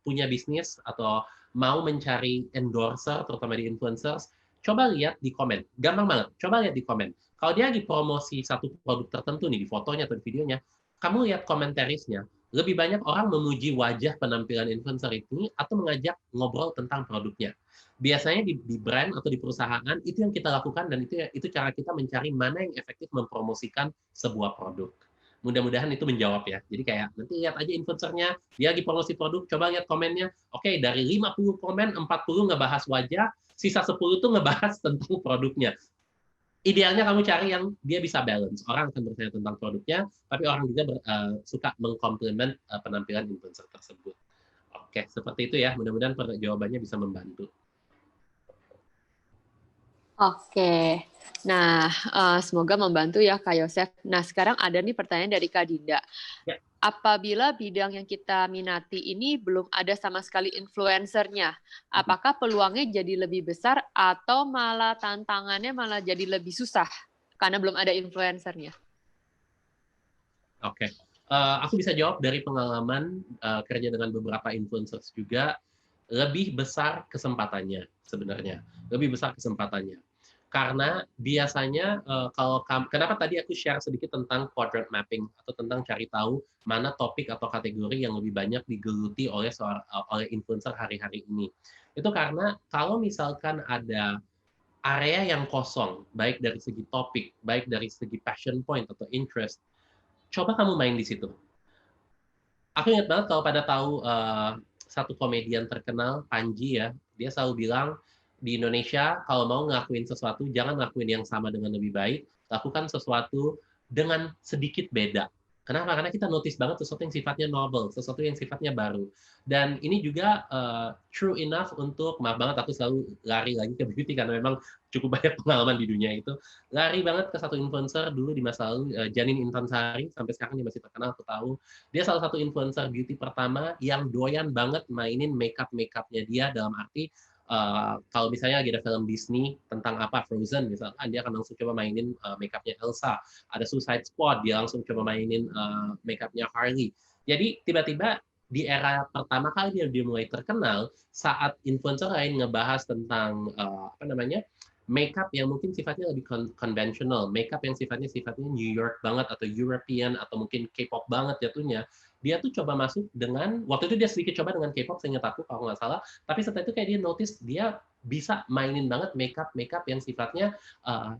punya bisnis atau mau mencari endorser, terutama di influencers, coba lihat di komen. Gampang banget, coba lihat di komen. Kalau dia lagi promosi satu produk tertentu nih, di fotonya atau di videonya, kamu lihat komentarisnya, lebih banyak orang memuji wajah penampilan influencer ini atau mengajak ngobrol tentang produknya. Biasanya di brand atau di perusahaan, itu yang kita lakukan dan itu cara kita mencari mana yang efektif mempromosikan sebuah produk. Mudah-mudahan itu menjawab ya. Jadi kayak nanti lihat aja influencernya, dia lagi promosi produk, coba lihat komennya. Oke, dari 50 komen, 40 ngebahas wajah, sisa 10 tuh ngebahas tentang produknya. Idealnya kamu cari yang dia bisa balance. Orang akan bertanya tentang produknya, tapi orang juga suka mengkomplement penampilan influencer tersebut. Oke, seperti itu ya. Mudah-mudahan jawabannya bisa membantu. Oke, nah semoga membantu ya Kak Yosef. Nah sekarang ada nih pertanyaan dari Kak Dinda. Ya. Apabila bidang yang kita minati ini belum ada sama sekali influencernya, apakah peluangnya jadi lebih besar atau malah tantangannya malah jadi lebih susah karena belum ada influencernya? Oke, aku bisa jawab dari pengalaman kerja dengan beberapa influencers juga, lebih besar kesempatannya sebenarnya, lebih besar kesempatannya. Karena biasanya kenapa tadi aku share sedikit tentang quadrant mapping atau tentang cari tahu mana topik atau kategori yang lebih banyak digeluti oleh influencer hari-hari ini. Itu karena kalau misalkan ada area yang kosong, baik dari segi topik, baik dari segi passion point atau interest, coba kamu main di situ. Aku ingat banget kalau pada tahu satu komedian terkenal, Panji ya, dia selalu bilang, di Indonesia, kalau mau ngelakuin sesuatu, jangan ngelakuin yang sama dengan lebih baik, lakukan sesuatu dengan sedikit beda. Kenapa? Karena kita notice banget sesuatu yang sifatnya novel, sesuatu yang sifatnya baru. Dan ini juga true enough untuk, maaf banget aku selalu lari lagi ke beauty, karena memang cukup banyak pengalaman di dunia itu. Lari banget ke satu influencer dulu di masa lalu, Janin Intansari, sampai sekarang dia masih terkenal, aku tahu. Dia salah satu influencer beauty pertama yang doyan banget mainin make-up-nya dia, dalam arti, kalau misalnya lagi ada film Disney tentang apa, Frozen misalkan, dia akan langsung coba mainin make-up-nya Elsa. Ada Suicide Squad, dia langsung coba mainin make-up-nya Harley. Jadi tiba-tiba di era pertama kali dia mulai terkenal, saat influencer lain ngebahas tentang make-up yang mungkin sifatnya lebih konvensional, make-up yang sifatnya New York banget atau European atau mungkin K-pop banget jatuhnya, dia tuh coba masuk dengan, waktu itu dia sedikit coba dengan K-pop, seingat aku kalau nggak salah, tapi setelah itu kayak dia notice dia bisa mainin banget make-up yang sifatnya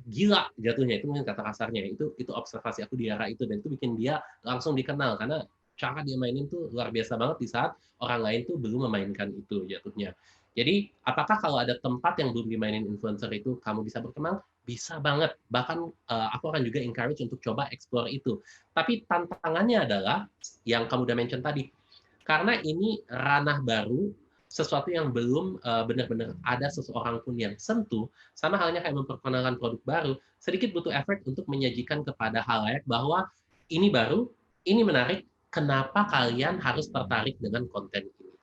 gila jatuhnya, itu mungkin kata kasarnya, itu observasi aku di era itu, dan itu bikin dia langsung dikenal, karena cara dia mainin tuh luar biasa banget di saat orang lain tuh belum memainkan itu jatuhnya. Jadi, apakah kalau ada tempat yang belum dimainin influencer itu, kamu bisa berkembang? Bisa banget. Bahkan aku akan juga encourage untuk coba explore itu. Tapi tantangannya adalah, yang kamu udah mention tadi, karena ini ranah baru, sesuatu yang belum benar-benar ada seseorang pun yang sentuh, sama halnya kayak memperkenalkan produk baru, sedikit butuh effort untuk menyajikan kepada halayak bahwa ini baru, ini menarik, kenapa kalian harus tertarik dengan konten ini.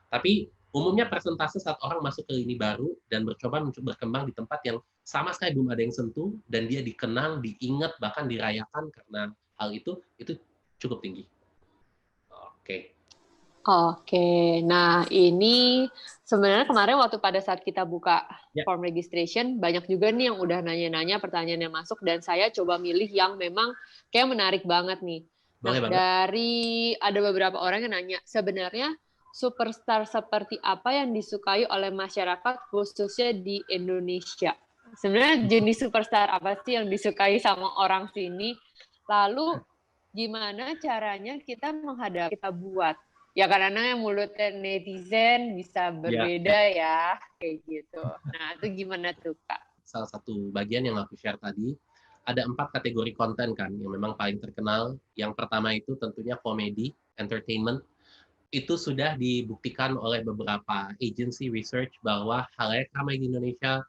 Tapi umumnya persentase saat orang masuk ke lini baru dan mencoba berkembang di tempat yang sama sekali belum ada yang sentuh, dan dia dikenang, diingat, bahkan dirayakan karena hal itu cukup tinggi. Oke. Oke, nah ini sebenarnya kemarin waktu pada saat kita buka Ya. form registration, banyak juga nih yang udah nanya-nanya pertanyaan yang masuk, dan saya coba milih yang memang kayak menarik banget nih. Nah, Boleh banget. dari ada beberapa orang yang nanya, sebenarnya superstar seperti apa yang disukai oleh masyarakat khususnya di Indonesia? Sebenarnya jenis superstar apa sih yang disukai sama orang sini? Lalu gimana caranya kita menghadapi, kita buat? Ya karena mulutnya netizen bisa berbeda ya, kayak gitu. Nah, itu gimana tuh, Kak? Salah satu bagian yang aku share tadi, ada 4 kategori konten kan yang memang paling terkenal. Yang pertama itu tentunya komedi, entertainment. Itu sudah dibuktikan oleh beberapa agency research bahwa halayak ramai di Indonesia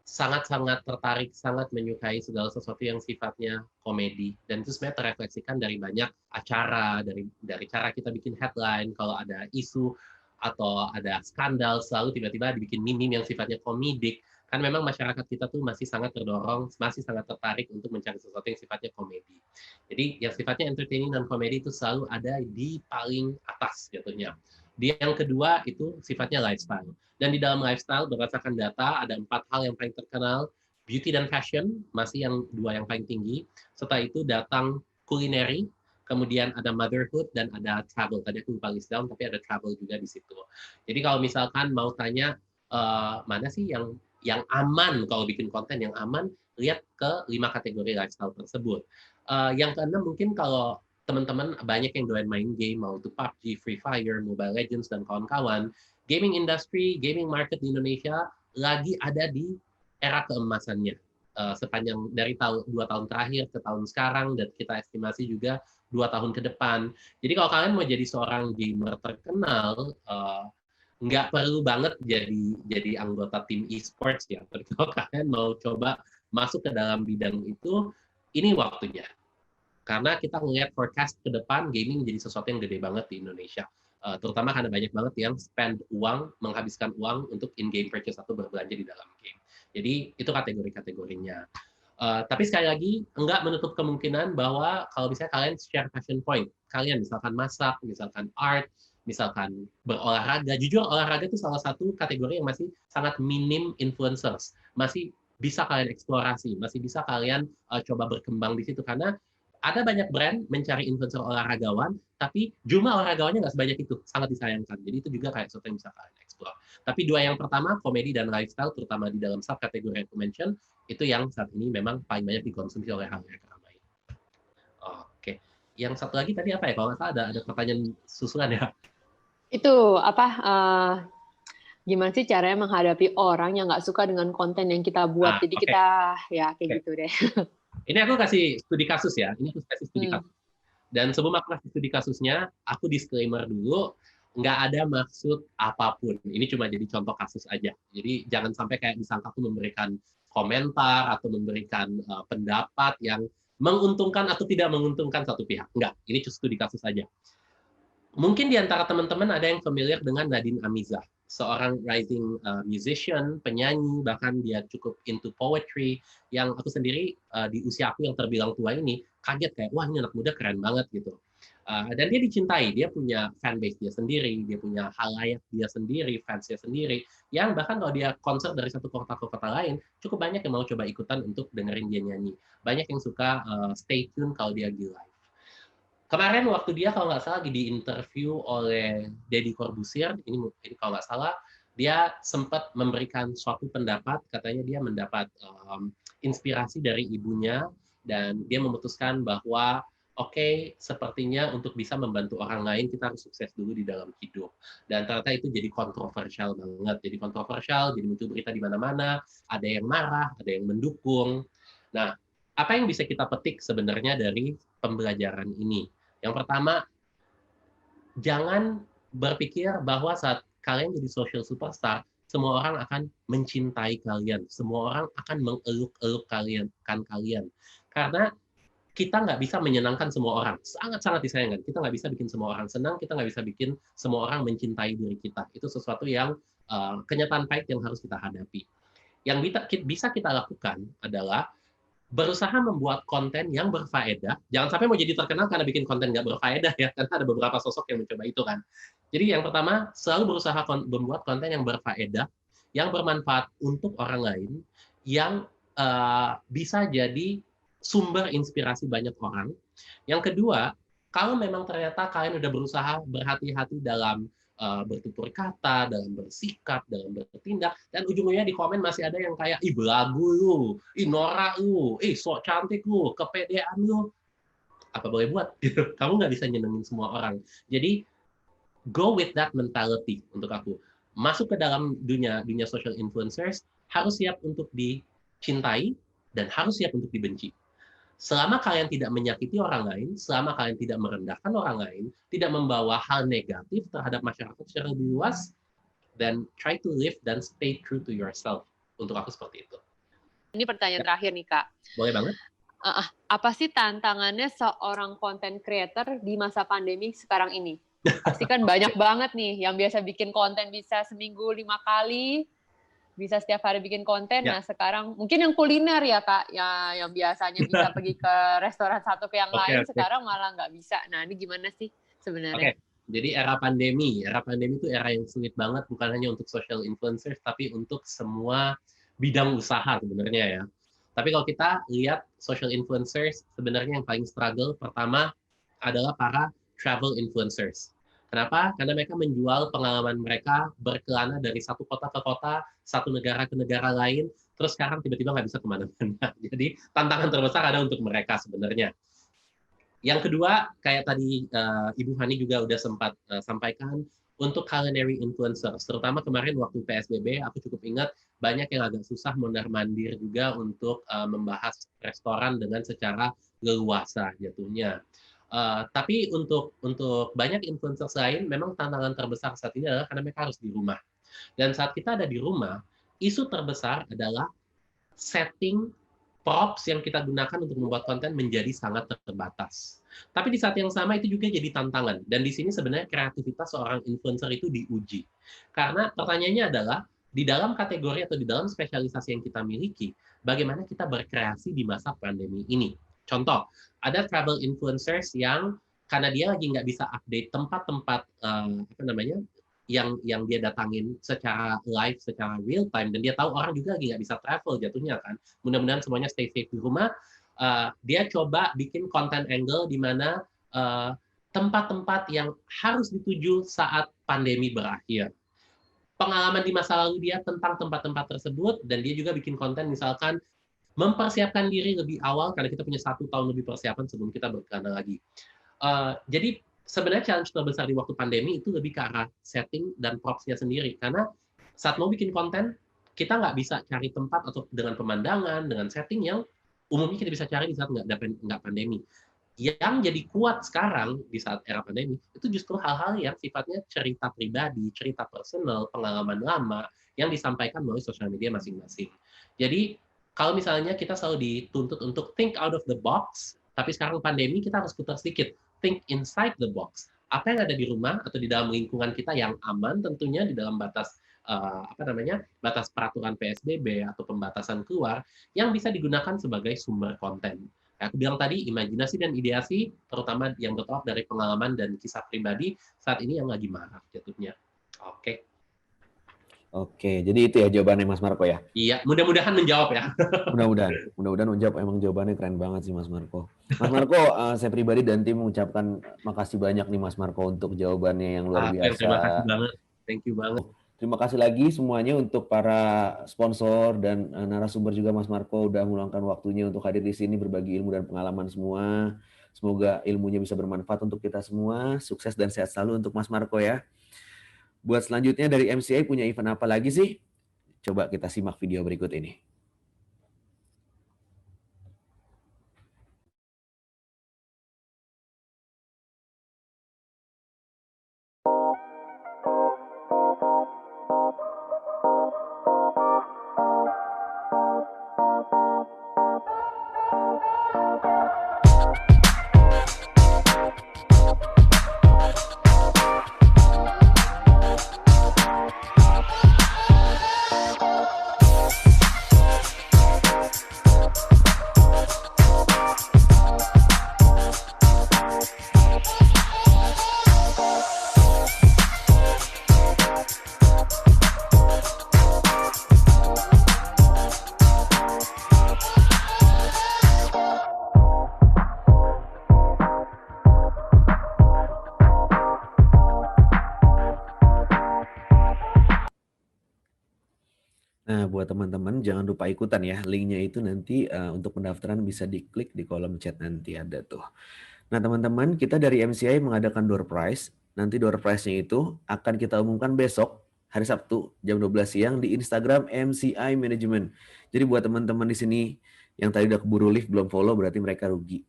sangat-sangat tertarik, sangat menyukai segala sesuatu yang sifatnya komedi. Dan itu sebenarnya terefleksikan dari banyak acara, dari cara kita bikin headline, kalau ada isu atau ada skandal, selalu tiba-tiba dibikin meme yang sifatnya komedik. Kan memang masyarakat kita tuh masih sangat terdorong, masih sangat tertarik untuk mencari sesuatu yang sifatnya komedi. Jadi yang sifatnya entertaining dan komedi itu selalu ada di paling atas jatuhnya. Yang kedua itu sifatnya lifestyle. Dan di dalam lifestyle berdasarkan data ada 4 hal yang paling terkenal, beauty dan fashion masih yang 2 yang paling tinggi. Setelah itu datang culinary, kemudian ada motherhood dan ada travel. Tadi aku lupa list down, tapi ada travel juga di situ. Jadi kalau misalkan mau tanya mana sih yang aman kalau bikin konten yang aman, lihat ke 5 kategori lifestyle tersebut. Yang keenam mungkin kalau teman-teman banyak yang doain main game, mau itu PUBG, Free Fire, Mobile Legends, dan kawan-kawan, gaming industry, gaming market di Indonesia lagi ada di era keemasannya. Sepanjang dari 2 tahun terakhir ke tahun sekarang, dan kita estimasi juga 2 tahun ke depan. Jadi kalau kalian mau jadi seorang gamer terkenal, nggak perlu banget jadi anggota tim e-sports ya. Tapi kalau kalian mau coba masuk ke dalam bidang itu, ini waktunya. Karena kita ngelihat forecast ke depan, gaming jadi sesuatu yang gede banget di Indonesia. Terutama karena banyak banget yang spend uang, menghabiskan uang untuk in-game purchase atau berbelanja di dalam game. Jadi itu kategori-kategorinya. Tapi sekali lagi, enggak menutup kemungkinan bahwa kalau misalnya kalian share passion point, kalian misalkan masak, misalkan art, misalkan berolahraga. Jujur, olahraga itu salah satu kategori yang masih sangat minim influencers. Masih bisa kalian eksplorasi, masih bisa kalian coba berkembang di situ. Karena ada banyak brand mencari influencer olahragawan, tapi jumlah olahragawannya nggak sebanyak itu, sangat disayangkan. Jadi itu juga kayak sesuatu yang bisa kalian explore. Tapi 2 yang pertama, komedi dan lifestyle, terutama di dalam subkategori yang aku mention, itu yang saat ini memang paling banyak dikonsumsi oleh halayak ramai. Oke, yang satu lagi tadi apa ya? Kalau nggak salah ada pertanyaan susulan ya. Itu apa? Gimana sih caranya menghadapi orang yang nggak suka dengan konten yang kita buat? Jadi kita ya kayak gitu deh. Ini aku kasih studi kasus ya. Ini aku kasih studi kasus. Dan sebelum aku kasih studi kasusnya, aku disclaimer dulu, nggak ada maksud apapun. Ini cuma jadi contoh kasus aja. Jadi jangan sampai kayak disangka aku memberikan komentar atau memberikan pendapat yang menguntungkan atau tidak menguntungkan satu pihak. Enggak, ini cuma studi kasus aja. Mungkin di antara teman-teman ada yang familiar dengan Nadine Amizah, seorang rising musician, penyanyi, bahkan dia cukup into poetry, yang aku sendiri di usia aku yang terbilang tua ini, kaget kayak, wah ini anak muda keren banget gitu. Dan dia dicintai, dia punya fanbase dia sendiri, dia punya halayak dia sendiri, fansnya sendiri, yang bahkan kalau dia konser dari satu kota ke kota lain, cukup banyak yang mau coba ikutan untuk dengerin dia nyanyi. Banyak yang suka stay tune kalau dia di live. Kemarin waktu dia kalau nggak salah di interview oleh Deddy Corbuzier, ini kalau nggak salah, dia sempat memberikan suatu pendapat, katanya dia mendapat inspirasi dari ibunya, dan dia memutuskan bahwa oke, sepertinya untuk bisa membantu orang lain, kita harus sukses dulu di dalam hidup. Dan ternyata itu jadi kontroversial banget. Jadi kontroversial, jadi muncul berita di mana-mana, ada yang marah, ada yang mendukung. Nah, apa yang bisa kita petik sebenarnya dari pembelajaran ini? Yang pertama, jangan berpikir bahwa saat kalian jadi social superstar, semua orang akan mencintai kalian. Semua orang akan mengeluk-eluk kalian. Karena kita nggak bisa menyenangkan semua orang. Sangat-sangat disayangkan. Kita nggak bisa bikin semua orang senang, kita nggak bisa bikin semua orang mencintai diri kita. Itu sesuatu yang kenyataan pahit yang harus kita hadapi. Yang bisa kita lakukan adalah berusaha membuat konten yang berfaedah. Jangan sampai mau jadi terkenal karena bikin konten nggak berfaedah ya, karena ada beberapa sosok yang mencoba itu kan. Jadi yang pertama, selalu berusaha membuat konten yang berfaedah, yang bermanfaat untuk orang lain, yang bisa jadi sumber inspirasi banyak orang. Yang kedua, kalau memang ternyata kalian udah berusaha berhati-hati dalam bertutur kata, dalam bersikap, dalam bertindak, dan ujung-ujungnya di komen masih ada yang kayak, ih belagu lu, ih norak lu, ih sok cantik lu, kepedean lu, apa boleh buat? Gitu. Kamu nggak bisa nyenengin semua orang. Jadi, go with that mentality untuk aku. Masuk ke dalam dunia social influencers, harus siap untuk dicintai, dan harus siap untuk dibenci. Selama kalian tidak menyakiti orang lain, selama kalian tidak merendahkan orang lain, tidak membawa hal negatif terhadap masyarakat secara lebih luas, then try to live dan stay true to yourself. Untuk aku seperti itu. Ini pertanyaan terakhir nih, Kak. Boleh banget. Apa sih tantangannya seorang content creator di masa pandemi sekarang ini? Pasti kan banyak banget nih, yang biasa bikin konten bisa seminggu 5 kali, bisa setiap hari bikin konten. Nah sekarang mungkin yang kuliner ya Kak, ya yang biasanya bisa pergi ke restoran satu ke yang lain, sekarang malah nggak bisa. Nah ini gimana sih sebenarnya? Jadi era pandemi itu era yang sulit banget, bukan hanya untuk social influencers, tapi untuk semua bidang usaha sebenarnya ya. Tapi kalau kita lihat social influencers, sebenarnya yang paling struggle pertama adalah para travel influencers. Kenapa? Karena mereka menjual pengalaman mereka berkelana dari satu kota ke kota, satu negara ke negara lain, terus sekarang tiba-tiba nggak bisa kemana-mana. Jadi tantangan terbesar ada untuk mereka sebenarnya. Yang kedua, kayak tadi Ibu Hani juga udah sempat sampaikan, untuk culinary influencers, terutama kemarin waktu PSBB, aku cukup ingat banyak yang agak susah mondar-mandir juga untuk membahas restoran dengan secara leluasa jatuhnya. Tapi untuk banyak influencers lain, memang tantangan terbesar saat ini adalah karena mereka harus di rumah. Dan saat kita ada di rumah, isu terbesar adalah setting props yang kita gunakan untuk membuat konten menjadi sangat terbatas. Tapi di saat yang sama itu juga jadi tantangan. Dan di sini sebenarnya kreativitas seorang influencer itu diuji. Karena pertanyaannya adalah, di dalam kategori atau di dalam spesialisasi yang kita miliki, bagaimana kita berkreasi di masa pandemi ini. Contoh, ada travel influencers yang karena dia lagi nggak bisa update tempat-tempat yang dia datangin secara live, secara real time, dan dia tahu orang juga lagi nggak bisa travel jatuhnya kan. Mudah-mudahan semuanya stay safe di rumah. Dia coba bikin content angle di mana tempat-tempat yang harus dituju saat pandemi berakhir. Pengalaman di masa lalu dia tentang tempat-tempat tersebut, dan dia juga bikin konten misalkan mempersiapkan diri lebih awal, karena kita punya 1 tahun lebih persiapan sebelum kita berkelana lagi. Jadi sebenarnya challenge terbesar di waktu pandemi itu lebih ke arah setting dan props-nya sendiri. Karena saat mau bikin konten, kita nggak bisa cari tempat atau dengan pemandangan, dengan setting yang umumnya kita bisa cari di saat nggak pandemi. Yang jadi kuat sekarang di saat era pandemi, itu justru hal-hal yang sifatnya cerita pribadi, cerita personal, pengalaman lama, yang disampaikan melalui sosial media masing-masing. Jadi, kalau misalnya kita selalu dituntut untuk think out of the box, tapi sekarang pandemi kita harus putar sedikit, think inside the box. Apa yang ada di rumah atau di dalam lingkungan kita yang aman, tentunya di dalam batas batas peraturan PSBB atau pembatasan keluar, yang bisa digunakan sebagai sumber konten. Aku bilang tadi, imajinasi dan ideasi, terutama yang bertolak dari pengalaman dan kisah pribadi, saat ini yang lagi marak jatuhnya. Oke, jadi itu ya jawabannya Mas Marco ya? Iya, mudah-mudahan menjawab ya. Mudah-mudahan menjawab. Emang jawabannya keren banget sih Mas Marco. Mas Marco, saya pribadi dan tim mengucapkan makasih banyak nih Mas Marco untuk jawabannya yang luar biasa. Terima kasih banget. Thank you banget. Terima kasih lagi semuanya untuk para sponsor dan narasumber juga Mas Marco udah meluangkan waktunya untuk hadir di sini berbagi ilmu dan pengalaman semua. Semoga ilmunya bisa bermanfaat untuk kita semua. Sukses dan sehat selalu untuk Mas Marco ya. Buat selanjutnya dari MCI punya event apa lagi sih? Coba kita simak video berikut ini. buat teman-teman jangan lupa ikutan ya. Linknya itu nanti untuk pendaftaran bisa diklik di kolom chat nanti ada tuh. Nah teman-teman, kita dari MCI mengadakan door prize. Nanti door prize-nya itu akan kita umumkan besok hari Sabtu jam 12 siang di Instagram MCI Management. Jadi buat teman-teman di sini yang tadi udah keburu live belum follow berarti mereka rugi.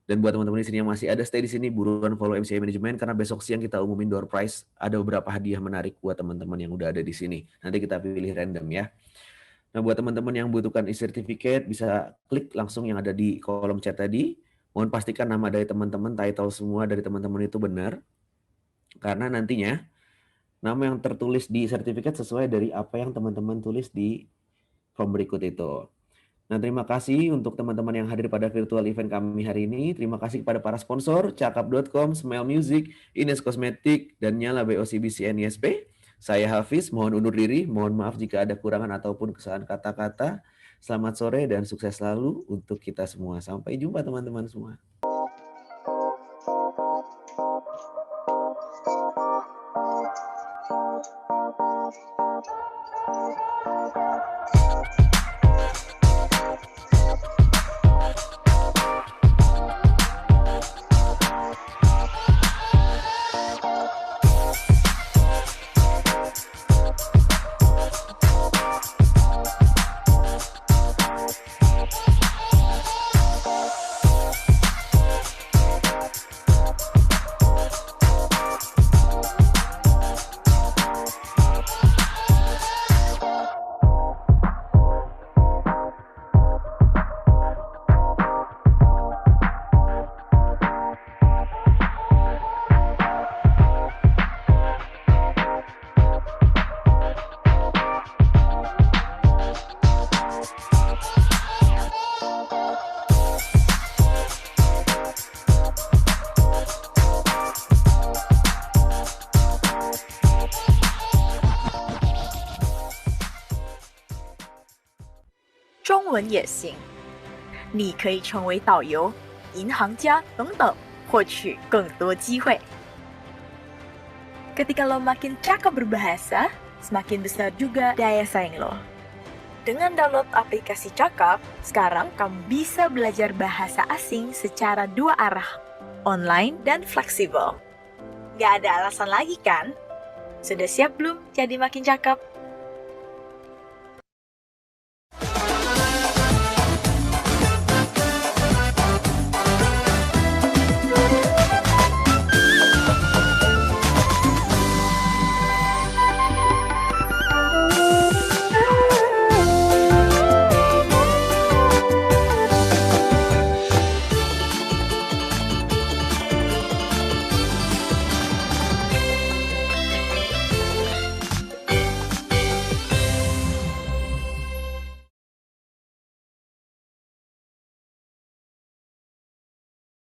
Dan buat teman-teman di sini yang masih ada stay di sini buruan follow MCI Management karena besok siang kita umumin door prize. Ada beberapa hadiah menarik buat teman-teman yang udah ada di sini. Nanti kita pilih random ya. Nah buat teman-teman yang butuhkan e-certificate bisa klik langsung yang ada di kolom chat tadi. Mohon pastikan nama dari teman-teman, title semua dari teman-teman itu benar. Karena nantinya nama yang tertulis di sertifikat sesuai dari apa yang teman-teman tulis di form berikut itu. Nah, terima kasih untuk teman-teman yang hadir pada virtual event kami hari ini. Terima kasih kepada para sponsor, cakap.com, Smile Music, Ines Kosmetik, dan Nyala BOCBC NISP. Saya Hafiz, mohon undur diri. Mohon maaf jika ada kurangan ataupun kesalahan kata-kata. Selamat sore dan sukses selalu untuk kita semua. Sampai jumpa teman-teman semua. Zhongwen也行，你可以成为导游、银行家等等，获取更多机会。Ketika lo makin cakap berbahasa, semakin besar juga daya saing lo. Dengan download aplikasi Cakap, sekarang kamu bisa belajar bahasa asing secara 2 arah, online dan fleksibel. Gak ada alasan lagi kan? Sudah siap belum jadi makin cakap?